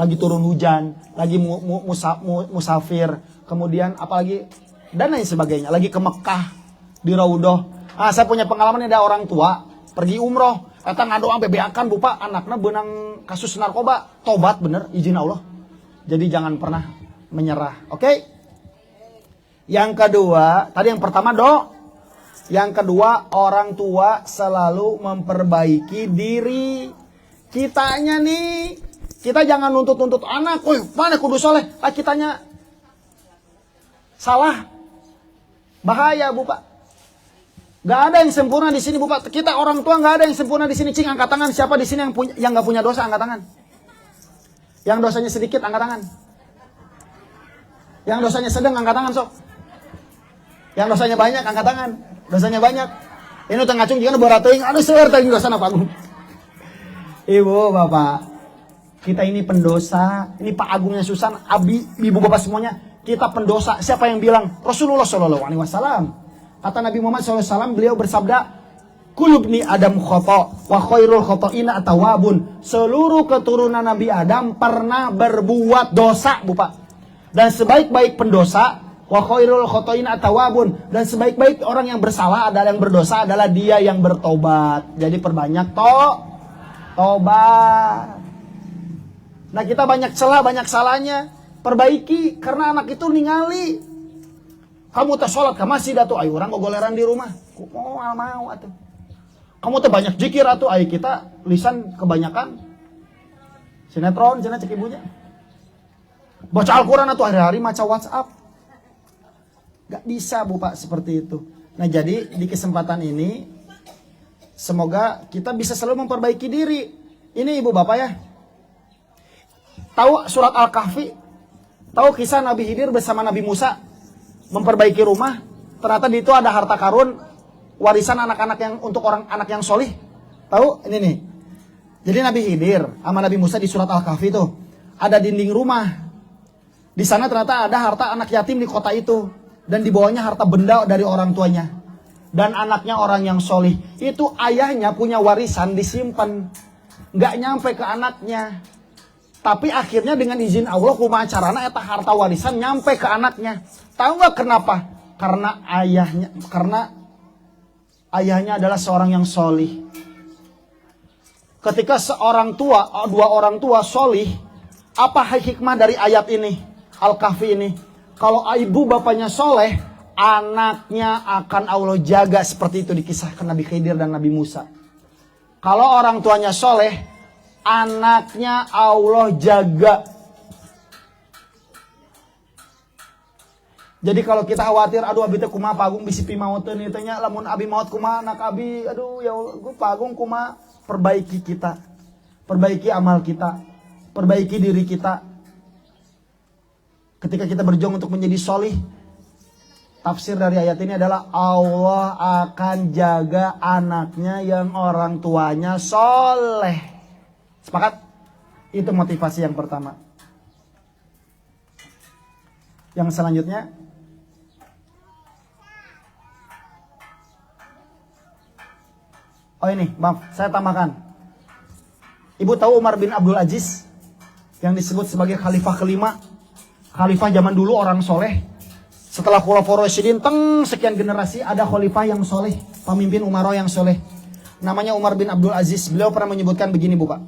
Lagi turun hujan, lagi musafir, kemudian apalagi dan lain sebagainya. Lagi ke Mekah di Raudhah. Saya punya pengalaman ada orang tua pergi umroh, eta ngadoa bebeakan bupa anaknya benang kasus narkoba, tobat bener izin Allah. Jadi jangan pernah menyerah. Oke? Yang kedua, tadi yang pertama yang kedua, orang tua selalu memperbaiki diri kitanya nih. Kita jangan nuntut-nuntut anak, woi mana kudu soleh, kitanya salah. Bahaya bupa. Gak ada yang sempurna di sini, Bapak. Kita orang tua gak ada yang sempurna di sini. Cing, angkat tangan. Siapa di sini yang gak punya dosa, angkat tangan. Yang dosanya sedikit, angkat tangan. Yang dosanya sedang, angkat tangan, sok. Yang dosanya banyak, angkat tangan. Dosanya banyak. Ini tengah cung juga berateuing. Aduh, seueur teuing dosa apa? Ibu, Bapak. Kita ini pendosa. Ini Pak Agungnya Susan, Abi, Ibu Bapak semuanya. Kita pendosa. Siapa yang bilang? Rasulullah SAW. Kata Nabi Muhammad SAW, beliau bersabda, kulubni Adam khoto, wa khairul khoto'ina atawabun. Seluruh keturunan Nabi Adam pernah berbuat dosa, Bapak. Dan sebaik-baik pendosa, wa khairul khoto'ina atawabun. Dan sebaik-baik orang yang bersalah adalah yang berdosa adalah dia yang bertobat. Jadi perbanyak tobat. Nah kita banyak celah, banyak salahnya. Perbaiki, karena anak itu ningali. Kamu teh sholat ke masjid atuh, ayo orang gogoleran di rumah. Mau atuh. Kamu teh banyak zikir atuh, ayo kita lisan kebanyakan sinetron, cenah cek ibunya. Baca Al-Quran atuh hari-hari maca WhatsApp. Gak bisa Bu Pak seperti itu. Nah jadi di kesempatan ini semoga kita bisa selalu memperbaiki diri. Ini Ibu Bapak ya. Tahu surat Al-Kahfi? Tahu kisah Nabi Khidir bersama Nabi Musa? Memperbaiki rumah, ternyata di itu ada harta karun warisan anak-anak yang untuk anak yang solih. Tahu ini nih. Jadi Nabi Khidir sama Nabi Musa di surat Al-Kahfi itu ada dinding rumah. Di sana ternyata ada harta anak yatim di kota itu dan di bawahnya harta benda dari orang tuanya. Dan anaknya orang yang solih. Itu ayahnya punya warisan disimpan, nggak nyampe ke anaknya. Tapi akhirnya dengan izin Allah kumaha carana eta harta warisan nyampe ke anaknya. Tahu nggak kenapa? Karena ayahnya adalah seorang yang solih. Ketika dua orang tua solih, apa hikmah dari ayat ini? Al-Kahfi ini. Kalau ibu bapaknya soleh, anaknya akan Allah jaga, seperti itu dikisahkan Nabi Khidir dan Nabi Musa. Kalau orang tuanya soleh, anaknya Allah jaga. Jadi kalau kita khawatir, aduh abi teh kumaha pagung bisi pimaoteun ieu teh nya, lamun abi maot kumaha anak abi, aduh ya Allah, gue pagung kumaha. Perbaiki kita, perbaiki amal kita, perbaiki diri kita. Ketika kita berjuang untuk menjadi solih, tafsir dari ayat ini adalah Allah akan jaga anaknya yang orang tuanya soleh. Sepakat? Itu motivasi yang pertama. Yang selanjutnya, oh ini, maaf, saya tambahkan. Ibu tahu Umar bin Abdul Aziz yang disebut sebagai khalifah kelima? Khalifah zaman dulu orang soleh. Setelah Khulafaur Rasyidin, sekian generasi ada khalifah yang soleh, pemimpin umarah yang soleh. Namanya Umar bin Abdul Aziz. Beliau pernah menyebutkan begini, Bu Pak.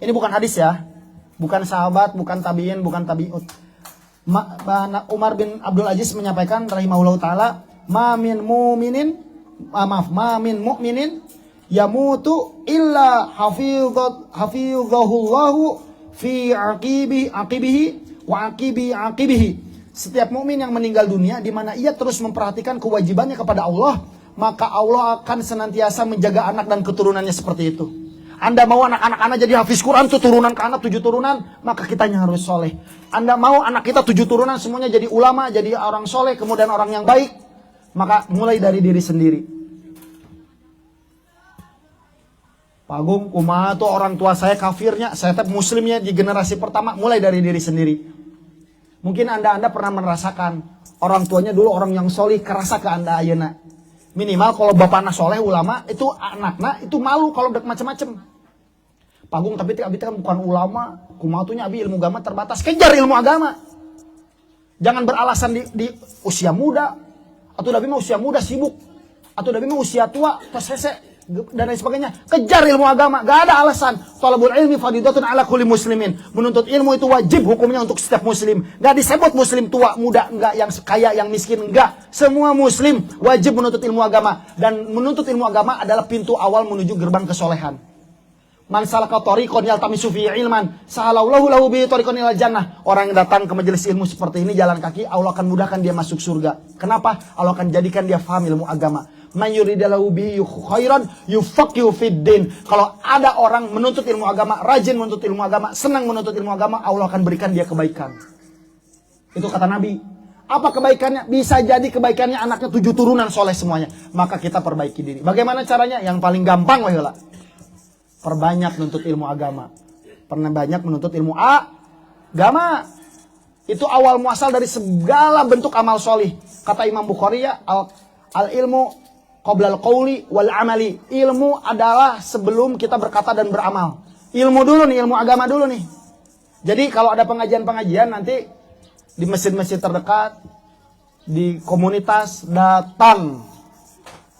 Ini bukan hadis ya, bukan sahabat, bukan tabiin, bukan tabiut. Umar bin Abdul Aziz menyampaikan rahimahullah taala, ma min mu'minin yamutu illa hafizahullahu fi aqibihi wa aqibihi. Setiap mukmin yang meninggal dunia di mana ia terus memperhatikan kewajibannya kepada Allah, maka Allah akan senantiasa menjaga anak dan keturunannya seperti itu. Anda mau anak-anak Anda jadi hafiz Quran, tuh turunan ke anak 7 turunan, maka kitanya harus soleh. Anda mau anak kita 7 turunan semuanya jadi ulama, jadi orang soleh, kemudian orang yang baik, maka mulai dari diri sendiri. Pak Agung, kumaha tuh orang tua saya kafirnya, saya tetap muslimnya di generasi pertama, mulai dari diri sendiri. Mungkin Anda pernah merasakan, orang tuanya dulu orang yang soleh, kerasa ke Anda ayeuna. Minimal kalau bapaknya soleh ulama, itu anaknya itu malu kalau udah macam-macam. Pak Agung, tapi abi kan bukan ulama, kumatunya abi ilmu agama terbatas. Kejar ilmu agama. Jangan beralasan di usia muda, atau tapi mah usia muda sibuk, atau tapi mah usia tua pesese dan lain sebagainya. Kejar ilmu agama, gak ada alasan. Thalabul ilmi fardhatun ala kulli muslimin. Menuntut ilmu itu wajib hukumnya untuk setiap muslim. Gak disebut muslim tua, muda, enggak, yang kaya, yang miskin, enggak. Semua muslim wajib menuntut ilmu agama, dan menuntut ilmu agama adalah pintu awal menuju gerbang kesolehan. Man salaka tariqan yaltamisu fihi ilman, sahalallahu lahu bihi tariqan ilal jannah. Orang yang datang ke majelis ilmu seperti ini jalan kaki, Allah akan mudahkan dia masuk surga. Kenapa? Allah akan jadikan dia faham ilmu agama. Man yuridallahu bihi khairan yufaqihu fid din. Kalau ada orang menuntut ilmu agama, rajin menuntut ilmu agama, senang menuntut ilmu agama, Allah akan berikan dia kebaikan. Itu kata Nabi. Apa kebaikannya? Bisa jadi kebaikannya anaknya 7 turunan soleh semuanya. Maka kita perbaiki diri. Bagaimana caranya? Yang paling gampang wahyola. Perbanyak menuntut ilmu agama. Perbanyak menuntut ilmu agama. Itu awal muasal dari segala bentuk amal solih. Kata Imam Bukhari ya, al ilmu qoblal qawli wal amali. Ilmu adalah sebelum kita berkata dan beramal. Ilmu dulu nih, ilmu agama dulu nih. Jadi kalau ada pengajian-pengajian nanti di masjid-masjid terdekat, di komunitas, datang.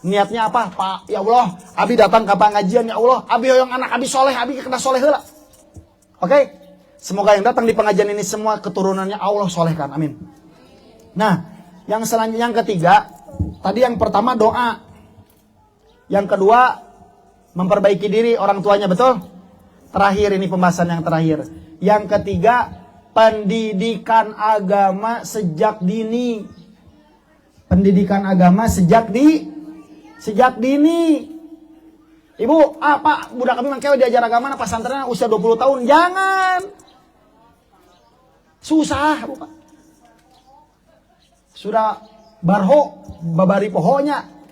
Niatnya apa? Pak, ya Allah, abi datang ke pengajian, ya Allah, abi yang anak abi soleh, abi kena soleh heula. Oke? Semoga yang datang di pengajian ini semua keturunannya Allah solehkan. Amin. Nah, yang selanjutnya, yang ketiga, tadi yang pertama doa. Yang kedua, memperbaiki diri orang tuanya, betul? Terakhir, ini pembahasan yang terakhir. Yang ketiga, pendidikan agama sejak dini. Pendidikan agama sejak dini. Ibu, Pak, budak kami mangkewe diajar agama na pesantrennya usia 20 tahun. Jangan. Susah, Bu, Pak. Sudah barho, babari pohonya.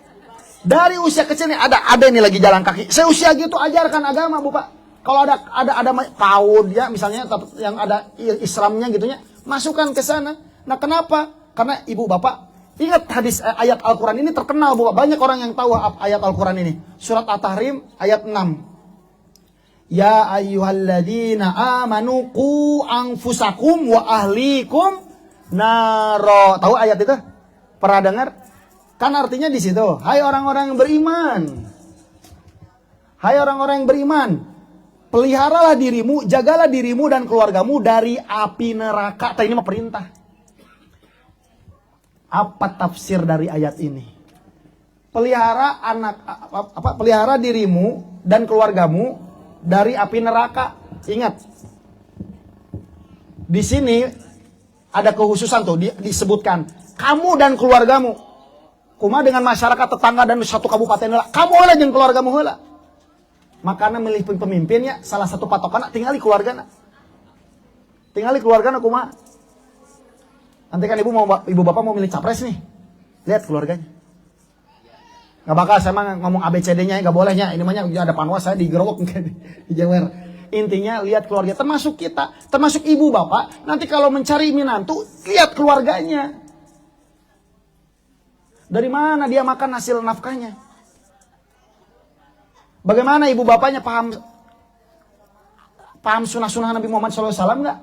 Dari usia kecil nih ada ini lagi jalan kaki. Seusia gitu ajarkan agama, Bu, Pak. Kalau ada PAUD ya misalnya yang ada Islamnya gitunya, masukkan ke sana. Nah, kenapa? Karena Ibu Bapak ingat hadis ayat Al-Quran ini terkenal, Bu. Banyak orang yang tahu ayat Al-Quran ini. Surat At-Tahrim ayat 6. Ya ayyuhalladzina amanu qu anfusakum wa ahlikum naro. Tahu ayat itu? Pernah dengar? Kan artinya di situ, hai orang-orang yang beriman. Hai orang-orang yang beriman, peliharalah dirimu, jagalah dirimu dan keluargamu dari api neraka. Ini mah perintah. Apa tafsir dari ayat ini? Pelihara dirimu dan keluargamu dari api neraka. Ingat, di sini ada kekhususan tuh disebutkan kamu dan keluargamu. Kuma dengan masyarakat tetangga dan satu kabupaten heula. Kamu heula jeung keluargamu heula. Makanya milih pemimpinnya salah satu patokan tinggali keluargana. Tinggali keluargana kumaha? Nanti kan ibu bapak mau milih capres nih. Lihat keluarganya. Gak bakal saya mah ngomong ABCD-nya, gak bolehnya. Ini mah ada panwas saya digerowok di jewer. Intinya lihat keluarga, termasuk kita, termasuk ibu bapak. Nanti kalau mencari minantu, lihat keluarganya. Dari mana dia makan hasil nafkahnya? Bagaimana ibu bapaknya paham sunnah-sunnah Nabi Muhammad SAW enggak?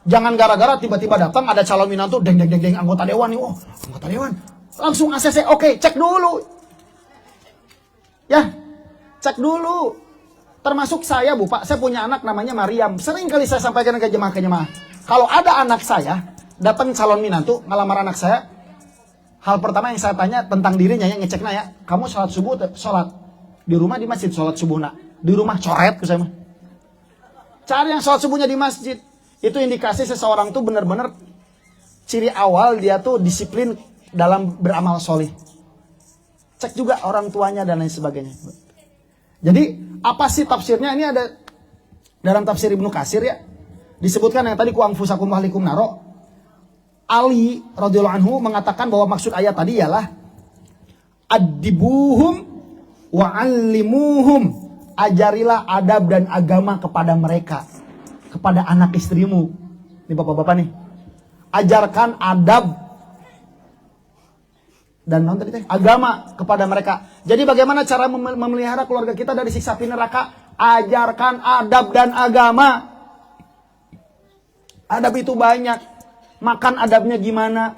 Jangan gara-gara tiba-tiba datang ada calon minantu, deng anggota dewan nih, oh anggota dewan, langsung ACC, oke, cek dulu, ya, cek dulu. Termasuk saya, Bu Pak, saya punya anak namanya Mariam. Sering kali saya sampaikan ke jemaah, kalau ada anak saya datang calon minantu ngelamar anak saya, hal pertama yang saya tanya tentang dirinya, yang ngeceknya ya, kamu sholat subuh, sholat di rumah di masjid, sholat subuh nak, di rumah coret ke saya mah. Cari yang sholat subuhnya di masjid. Itu indikasi seseorang tuh benar-benar ciri awal dia tuh disiplin dalam beramal solih. Cek juga orang tuanya dan lain sebagainya. Jadi apa sih tafsirnya? Ini ada dalam tafsir Ibnu Katsir ya. Disebutkan yang tadi ku anfusakum wa ahlikum naro. Ali radhiyallahu anhu mengatakan bahwa maksud ayat tadi ialah adibuhum wa allimuhum. Ajarilah adab dan agama kepada mereka, kepada anak istrimu. Ini bapak-bapak nih. Ajarkan adab dan agama kepada mereka. Jadi bagaimana cara memelihara keluarga kita dari siksa api neraka? Ajarkan adab dan agama. Adab itu banyak. Makan adabnya gimana?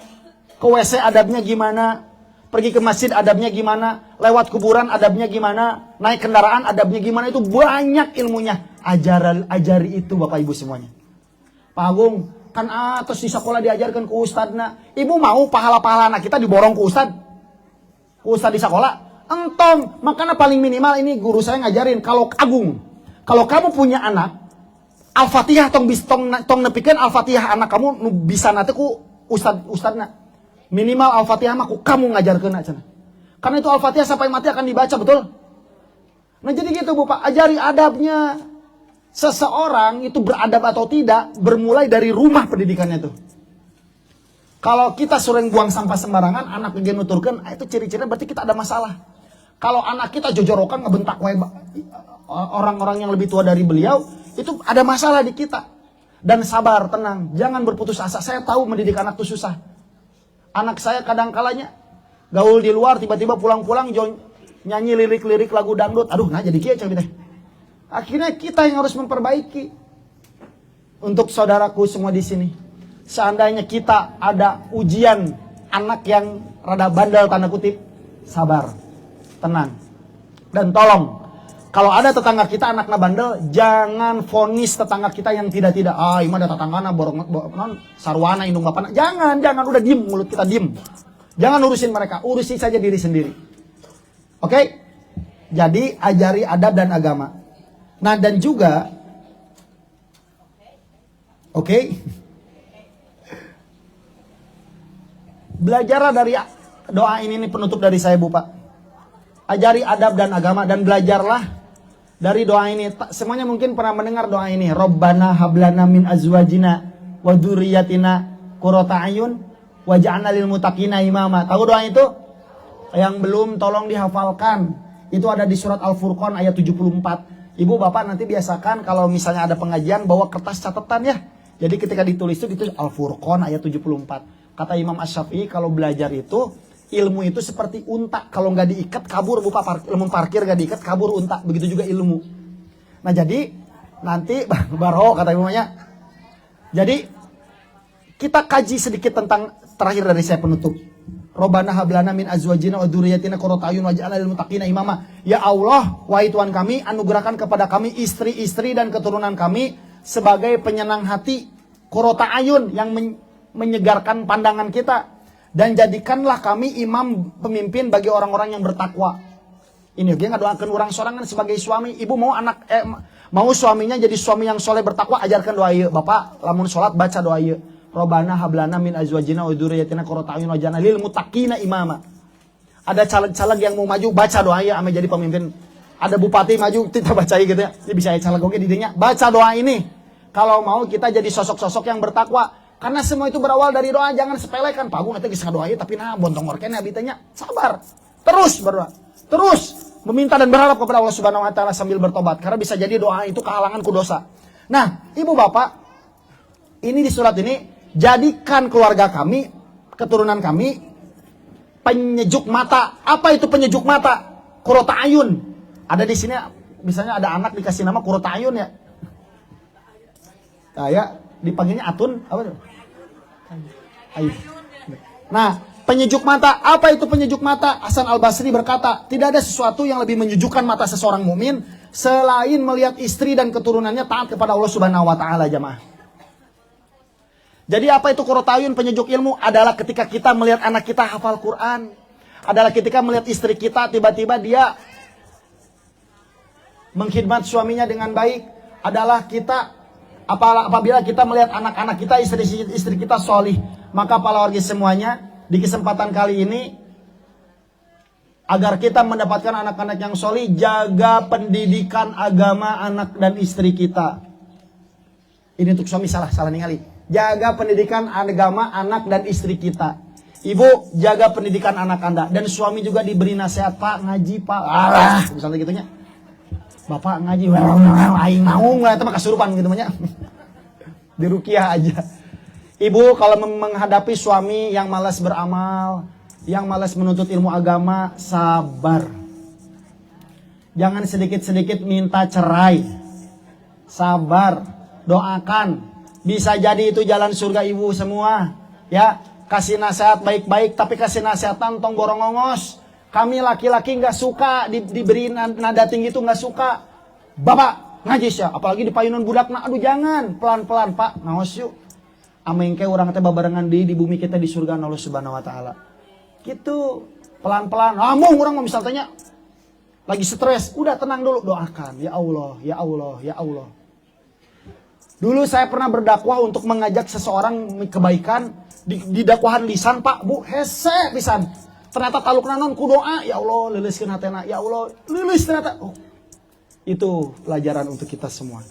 Ke WC adabnya gimana? Pergi ke masjid adabnya gimana? Lewat kuburan adabnya gimana? Naik kendaraan adabnya gimana? Itu banyak ilmunya. Ajari itu Bapak Ibu semuanya. Pak Agung, kan terus di sekolah diajarkan ke ustadzna. Ibu mau pahala-pahala anak kita diborong ke ustadz? Ke ustadz di sekolah? Entong, makanya paling minimal ini guru saya ngajarin. Kalau Agung, kalau kamu punya anak, Al-Fatihah tong nepikeun Al-Fatihah anak kamu bisa nanti ku ustadzna. Minimal Al-Fatihah mah ku kamu ngajarkeun cenah. Karena itu Al-Fatihah sampai mati akan dibaca, betul? Nah jadi gitu Bu Pak, ajari adabnya. Seseorang itu beradab atau tidak bermulai dari rumah pendidikannya tuh. Kalau kita sering buang sampah sembarangan, anak nuturkeun, itu ciri-cirinya berarti kita ada masalah. Kalau anak kita jojorokan ngebentak orang-orang yang lebih tua dari beliau, itu ada masalah di kita. Dan sabar, tenang, jangan berputus asa. Saya tahu mendidik anak itu susah. Anak saya kadang kalanya gaul di luar, tiba-tiba pulang-pulang nyanyi lirik-lirik lagu dangdut. Aduh, nah jadi kieu teh. Akhirnya kita yang harus memperbaiki. Untuk saudaraku semua di sini, seandainya kita ada ujian anak yang rada bandel tanda kutip, sabar, tenang, dan tolong. Kalau ada tetangga kita anaknya bandel, jangan vonis tetangga kita yang tidak-tidak. Ah, ima ada tetanggana borong sarwana indung bapana. Jangan, udah diem, mulut kita diem. Jangan urusin mereka, urusin saja diri sendiri. Oke? Jadi ajari adab dan agama. Nah dan juga, oke? Belajarlah dari doa ini penutup dari saya Bu Pak. Ajari adab dan agama dan belajarlah dari doa ini. Semuanya mungkin pernah mendengar doa ini. Rabbana hablana min azwajina wa dzurriyyatina qurrata ayun waj'alna lil muttaqina imama. Tahu doa itu? Yang belum tolong dihafalkan. Itu ada di surat Al-Furqan ayat 74. Ibu bapak nanti biasakan kalau misalnya ada pengajian bawa kertas catatan ya. Jadi ketika ditulis itu Al-Furqan ayat 74. Kata Imam Asy-Syafi'i kalau belajar itu ilmu itu seperti unta. Kalau nggak diikat kabur Bu Pak. Ilmu parkir nggak diikat kabur unta. Begitu juga ilmu. Nah jadi nanti baro kata ibunya. Jadi kita kaji sedikit tentang terakhir dari saya penutup. Robbana hablana min azwajina wa dzurriyyatina qurrata a'yun waj'alna lil muttaqina imama. Ya Allah, wahai Tuhan kami, anugerahkan kepada kami istri-istri dan keturunan kami sebagai penyenang hati, qurrata a'yun yang menyegarkan pandangan kita, dan jadikanlah kami imam pemimpin bagi orang-orang yang bertakwa. Ini dia ngadoakeun urang sorangan sebagai suami, ibu mau mau suaminya jadi suami yang soleh bertakwa, ajarkan doa ieu. Bapak lamun salat baca doa ieu. Robbana hablana min azwajina wa dzurriyyatina qurrata a'yun waj'alna lil muttaqina imama. Ada caleg-caleg yang mau maju baca doa ya ame jadi pemimpin. Ada bupati maju kita bacai gitu ya. Dia bisa caleg oge di dinya. Baca doa ini. Kalau mau kita jadi sosok-sosok yang bertakwa. Karena semua itu berawal dari doa, jangan sepelekan. Pak Agung eta geus ngadoa ieu tapi nah bontong orkene abi teh nya. Sabar. Terus berdoa. Terus meminta dan berharap kepada Allah Subhanahu wa taala sambil bertobat karena bisa jadi doa itu kehalangan ku dosa. Nah, Ibu Bapak, ini di surat ini jadikan keluarga kami, keturunan kami penyejuk mata. Apa itu penyejuk mata? Qurrata ayun. Ada di sini misalnya ada anak dikasih nama Qurrata ayun ya. Nah, ya dipanggilnya Atun apa itu? Ayun. Nah, penyejuk mata. Apa itu penyejuk mata? Hasan Al-Basri berkata, tidak ada sesuatu yang lebih menyejukkan mata seseorang mukmin selain melihat istri dan keturunannya taat kepada Allah Subhanahu wa taala, jamaah. Jadi apa itu qurrata a'yun, penyejuk ilmu? Adalah ketika kita melihat anak kita hafal Quran. Adalah ketika melihat istri kita tiba-tiba dia mengkhidmat suaminya dengan baik. Adalah kita apabila kita melihat anak-anak kita, istri kita sholih. Maka para warga semuanya, di kesempatan kali ini Agar kita mendapatkan anak-anak yang solih, jaga pendidikan agama anak dan istri kita. Ini untuk suami salah ningali. Jaga pendidikan agama anak dan istri kita. Ibu, jaga pendidikan anak Anda. Dan suami juga diberi nasihat, Pak, ngaji, Pak. Misalnya gitunya. Bapak ngaji, aing mau nggak, itu mah kasurupan gitu banyak. Dirukiah aja. Ibu, kalau menghadapi suami yang malas beramal, yang malas menuntut ilmu agama, sabar. Jangan sedikit-sedikit minta cerai. Sabar, doakan. Bisa jadi itu jalan surga ibu semua. Ya, kasih nasihat baik-baik, tapi kasih nasihat tong borongongos. Kami laki-laki nggak suka diberi nada tinggi itu, nggak suka. Bapak ngajis ya, apalagi di payunan budak. Nah, aduh jangan, pelan-pelan Pak, ngaos yuk. Amengke orang teh babarengan di bumi kita di surga Allah Subhanahu wa taala. Gitu, pelan-pelan. Amung orang mau misalnya lagi stres, udah tenang dulu, doakan. Ya Allah, ya Allah, ya Allah. Dulu saya pernah berdakwah untuk mengajak seseorang kebaikan di dakwahan lisan, Pak, Bu, hese pisan. Ternyata taluk nanon ku doa, ya Allah, liliskeun hatena, ya Allah, lilis ternyata. Oh, itu pelajaran untuk kita semua.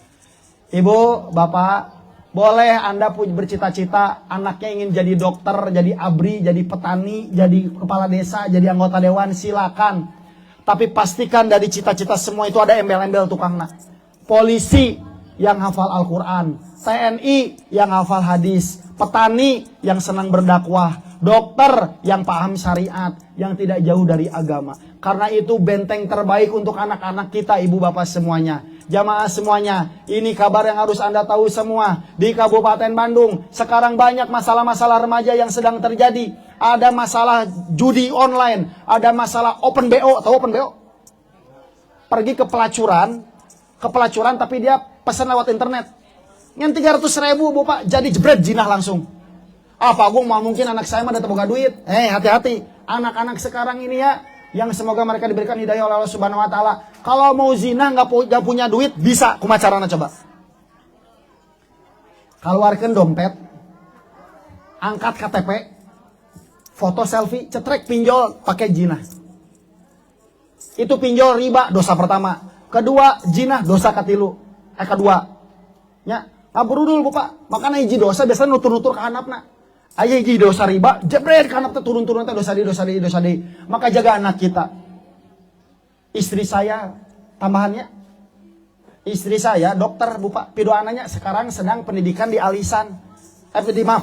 Ibu, Bapak, boleh Anda bercita-cita anaknya ingin jadi dokter, jadi abri, jadi petani, jadi kepala desa, jadi anggota dewan, silakan. Tapi pastikan dari cita-cita semua itu ada embel-embel tukangna. Polisi yang hafal Al-Quran, TNI yang hafal hadis, petani yang senang berdakwah, dokter yang paham syariat, yang tidak jauh dari agama. Karena itu benteng terbaik untuk anak-anak kita, ibu bapak semuanya. Jamaah semuanya, ini kabar yang harus Anda tahu semua. Di Kabupaten Bandung, sekarang banyak masalah-masalah remaja yang sedang terjadi. Ada masalah judi online, ada masalah open BO, tahu open BO? Pergi ke pelacuran tapi dia pesan lewat internet. Yang 300.000 Bapak, jadi jebret jinah langsung. Apa gue mau mungkin anak saya mah ada boga duit. Hati-hati. Anak-anak sekarang ini ya, yang semoga mereka diberikan hidayah oleh Allah Subhanahu wa taala. Kalau mau zina nggak punya duit, bisa kumaha carana coba? Keluarkan dompet, angkat KTP, foto selfie, cetrek pinjol pakai zina. Itu pinjol riba, dosa pertama. Kedua, zina dosa katilu. Kedua. Ya, ngaburudul Bapak. Makanya hiji dosa biasanya nutur-nutur ke hanapna. Aya hiji dosa riba, jebret ke hanapna turun-turun teh dosa di. Maka jaga anak kita. Istri saya, tambahannya. Istri saya dokter Bapak, pido anaknya sekarang sedang pendidikan di Alisan.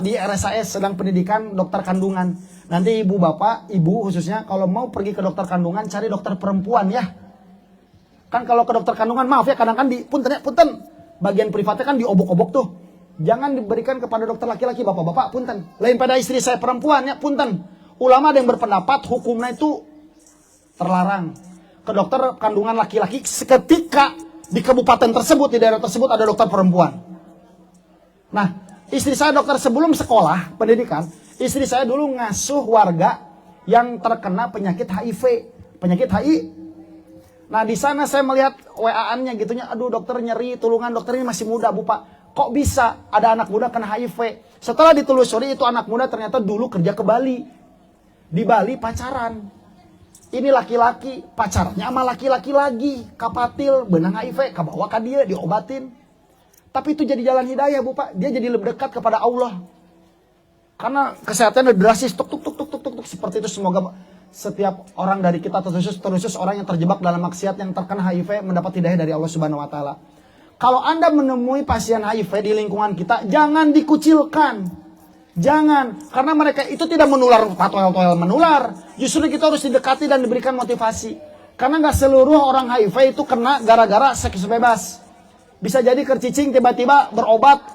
Di RSAS sedang pendidikan dokter kandungan. Nanti ibu bapak, ibu khususnya kalau mau pergi ke dokter kandungan cari dokter perempuan ya. Kan kalau ke dokter kandungan maaf ya kadang-kadang punten bagian privatnya kan diobok-obok tuh. Jangan diberikan kepada dokter laki-laki bapak-bapak punten. Lain pada istri saya perempuan ya punten. Ulama ada yang berpendapat hukumnya itu terlarang. Ke dokter kandungan laki-laki seketika di kabupaten tersebut, di daerah tersebut ada dokter perempuan. Nah, istri saya dokter sebelum sekolah pendidikan, istri saya dulu ngasuh warga yang terkena penyakit HIV, penyakit HI. Nah di sana saya melihat WA-annya gitunya, aduh dokter nyeri, tulungan dokter ini masih muda Bu Pak. Kok bisa ada anak muda kena HIV? Setelah ditelusuri itu anak muda ternyata dulu kerja ke Bali. Di Bali pacaran. Ini laki-laki pacarnya sama laki-laki lagi, kapatil, benang HIV, kabawa ka dia, diobatin. Tapi itu jadi jalan hidayah Bu Pak. Dia jadi lebih dekat kepada Allah. Karena kesehatannya drastis, tuk, seperti itu. Semoga setiap orang dari kita, terkhusus orang yang terjebak dalam maksiat yang terkena HIV mendapat hidayah dari Allah Subhanahu wa taala. Kalau Anda menemui pasien HIV di lingkungan kita, jangan dikucilkan. Jangan, karena mereka itu tidak menular, patoel-toel menular. Justru kita harus didekati dan diberikan motivasi. Karena nggak seluruh orang HIV itu kena gara-gara seks bebas. Bisa jadi kercicing tiba-tiba berobat,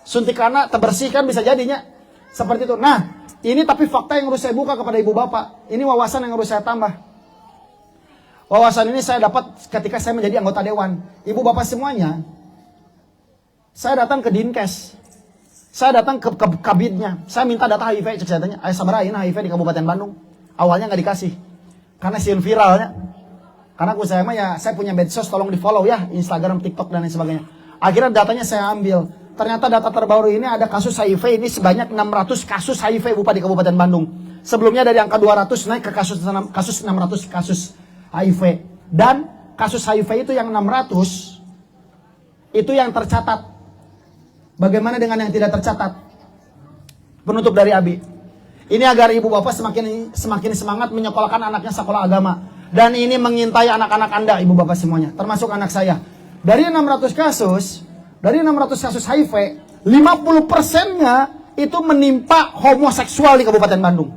suntikannya terbersihkan bisa jadinya. Seperti itu. Nah, ini tapi fakta yang harus saya buka kepada ibu bapak. Ini wawasan yang harus saya tambah. Wawasan ini saya dapat ketika saya menjadi anggota dewan. Ibu bapak semuanya, saya datang ke Dinkes. Saya datang ke kabinnya. Saya minta data HIV. Cek saya tanya, saya sabarahin HIV di Kabupaten Bandung. Awalnya nggak dikasih. Karena siun viralnya. Karena aku saya mah ya, saya punya medsos, tolong di follow ya. Instagram, TikTok, dan lain sebagainya. Akhirnya datanya saya ambil. Ternyata data terbaru ini ada kasus HIV ini sebanyak 600 kasus HIV Bapak di Kabupaten Bandung. Sebelumnya dari angka 200 naik ke kasus 600 kasus HIV. Dan kasus HIV itu yang 600 itu yang tercatat. Bagaimana dengan yang tidak tercatat? Penutup dari Abi. Ini agar ibu bapak semakin semangat menyekolahkan anaknya sekolah agama. Dan ini mengintai anak-anak Anda, ibu bapak semuanya, termasuk anak saya. Dari 600 kasus HIV, 50%-nya itu menimpa homoseksual di Kabupaten Bandung.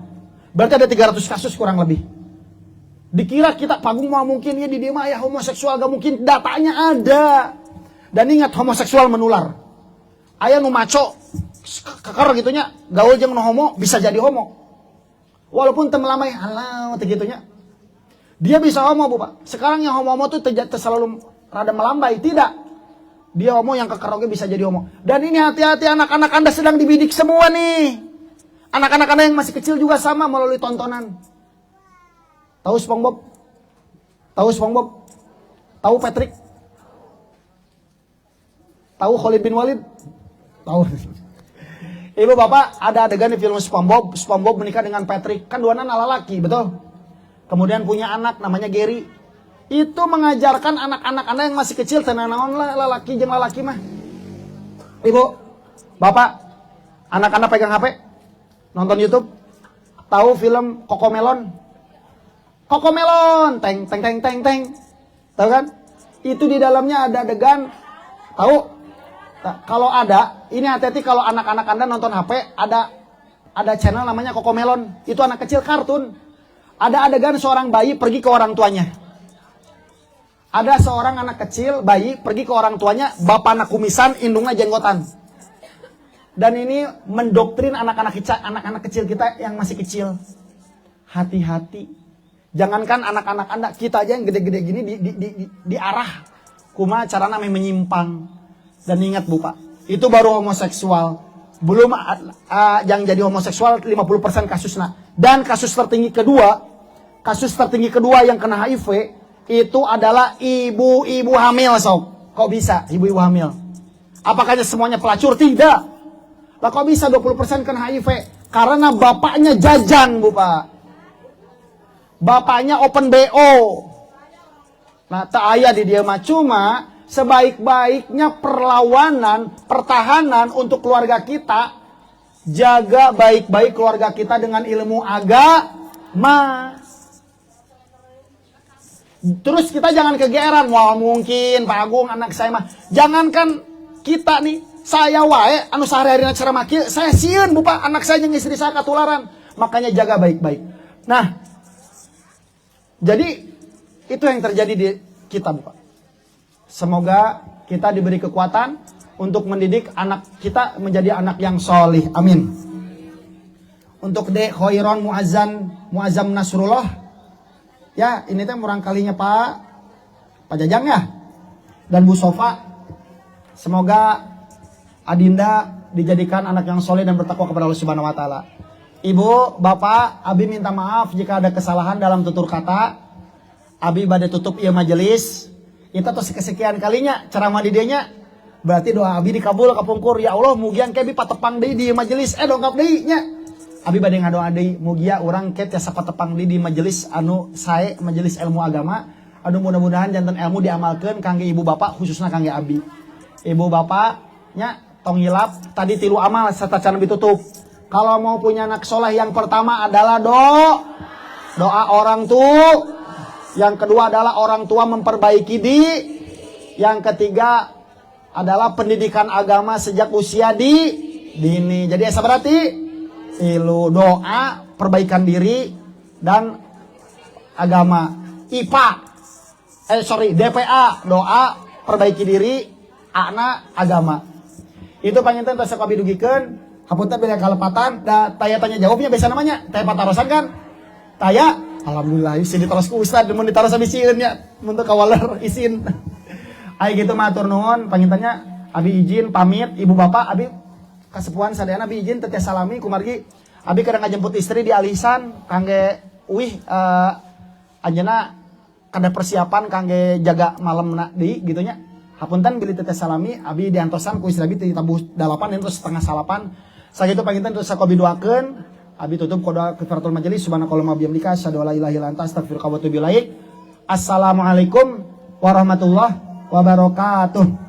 Berarti ada 300 kasus kurang lebih. Dikira kita panggung mah mungkin ya di dia mah ya homoseksual, gak mungkin, datanya ada. Dan ingat, homoseksual menular. Aya nu maco keker gitunya, gaul jeung nu homo bisa jadi homo. Walaupun teu melamai halau teh gitunya. Dia bisa homo, Bu Pak. Sekarang yang homo-homo tuh selalu rada melambai, tidak. Dia homo yang keker oge bisa jadi homo. Dan ini hati-hati, anak-anak Anda sedang dibidik semua nih. Anak-anak Anda yang masih kecil juga sama melalui tontonan. Tahu SpongeBob? Tahu SpongeBob? Tahu Patrick? Tahu Khalid bin Walid? Tahu. Ibu bapak, ada adegan di film SpongeBob. SpongeBob menikah dengan Patrick. Kan dua anak laki, betul? Kemudian punya anak namanya Gary. Itu mengajarkan anak-anak Anda yang masih kecil tenanawan lelaki jeung lelaki mah. Ibu, bapak, anak Anda pegang HP, nonton YouTube, tahu film Cocomelon? Cocomelon, teng teng teng teng teng. Tahu kan? Itu di dalamnya ada adegan, tahu? Nah, kalau ada, ini hati-hati kalau anak-anak Anda nonton HP, ada channel namanya Cocomelon. Itu anak kecil kartun. Ada adegan seorang bayi pergi ke orang tuanya. Ada seorang anak kecil, bayi, pergi ke orang tuanya, bapakna kumisan, indungnya jenggotan. Dan ini mendoktrin anak-anak kecil kita yang masih kecil. Hati-hati. Jangankan anak-anak Anda, kita aja yang gede-gede gini diarah. Kumaha carana menyimpang. Dan ingat Bu Pak, itu baru homoseksual. Belum yang jadi homoseksual 50% kasusnya. Dan kasus tertinggi kedua yang kena HIV itu adalah ibu-ibu hamil, sob. Kok bisa ibu-ibu hamil? Apakah semuanya pelacur? Tidak. Lah kok bisa 20% kena HIV? Karena bapaknya jajan, Bu Pak. Bapaknya open BO. Nah, tak aya di dia mah, cuma sebaik-baiknya pertahanan untuk keluarga kita, jaga baik-baik keluarga kita dengan ilmu agama. Terus kita jangan kegeeran, wah mungkin Pak Agung anak saya mah. Jangankan kita nih, saya wae anu sehari-hari ceramah kieu, saya sieun Bu Pak, anak saya jeung istri saya katularan. Makanya jaga baik-baik. Nah, jadi itu yang terjadi di kita Bu Pak. Semoga kita diberi kekuatan untuk mendidik anak kita menjadi anak yang solih. Amin. Untuk Dek Khoiron Muazzam Nasrullah. Ya, ini teh murang kalinya Pak Jajang ya. Dan Bu Sofa. Semoga Adinda dijadikan anak yang soleh dan bertakwa kepada Allah Subhanahu wa taala. Ibu, Bapak, Abi minta maaf jika ada kesalahan dalam tutur kata. Abi bade tutup ieu majelis. Itu terus kesekian kalinya ceramah di dianya. Berarti doa Abi dikabul kapungkur. Ya Allah, mugian kebi patepang deui di majelis dongkap deui nya. Abi bade ngadoa deui mugia urang ket tiasa patepang deui di majelis anu sae, majelis ilmu agama. Anu mudah-mudahan janten ilmu diamalkeun kangge ibu bapak khususna kangge Abi. Ibu bapak nya tong hilap tadi 3 amal serta can ditutup. Kalau mau punya anak soleh, yang pertama adalah doa orang tua. Yang kedua adalah orang tua memperbaiki Yang ketiga adalah pendidikan agama sejak usia dini. Jadi asa berarti ilu doa, perbaikan diri, dan agama. DPA, doa, perbaiki diri, agama. Itu panginten tos sok abidugikeun, hapunten beda kalepatan, da taya tanya jawabnya biasa namanya, taya patarosan kan? Taya, alhamdulillah isin ditaros ku ustad, mun ditaros abi sieun nya, mun teu kawaler isin. Ai gitu matur nuhun, pangintennya abi izin pamit, ibu bapak abi kasepuhan sadayana abi izin teh salami kumargi. Abi kadang ngajemput istri di alisan kangge anjeunna kada persiapan kangge jaga malemna deui gitu nya. Hapunten bili teh salami abi diantosan ku istri abi ti tabuh 8 terus setengah 8. Sakitu panginten terus sakobi doakeun Abi tutup qada kifaratul majelis. Subhanakallahumma bihamdika asyhadu an la ilaha illa anta astaghfiruka wa atubu ilaik. Assalamualaikum warahmatullahi wabarakatuh.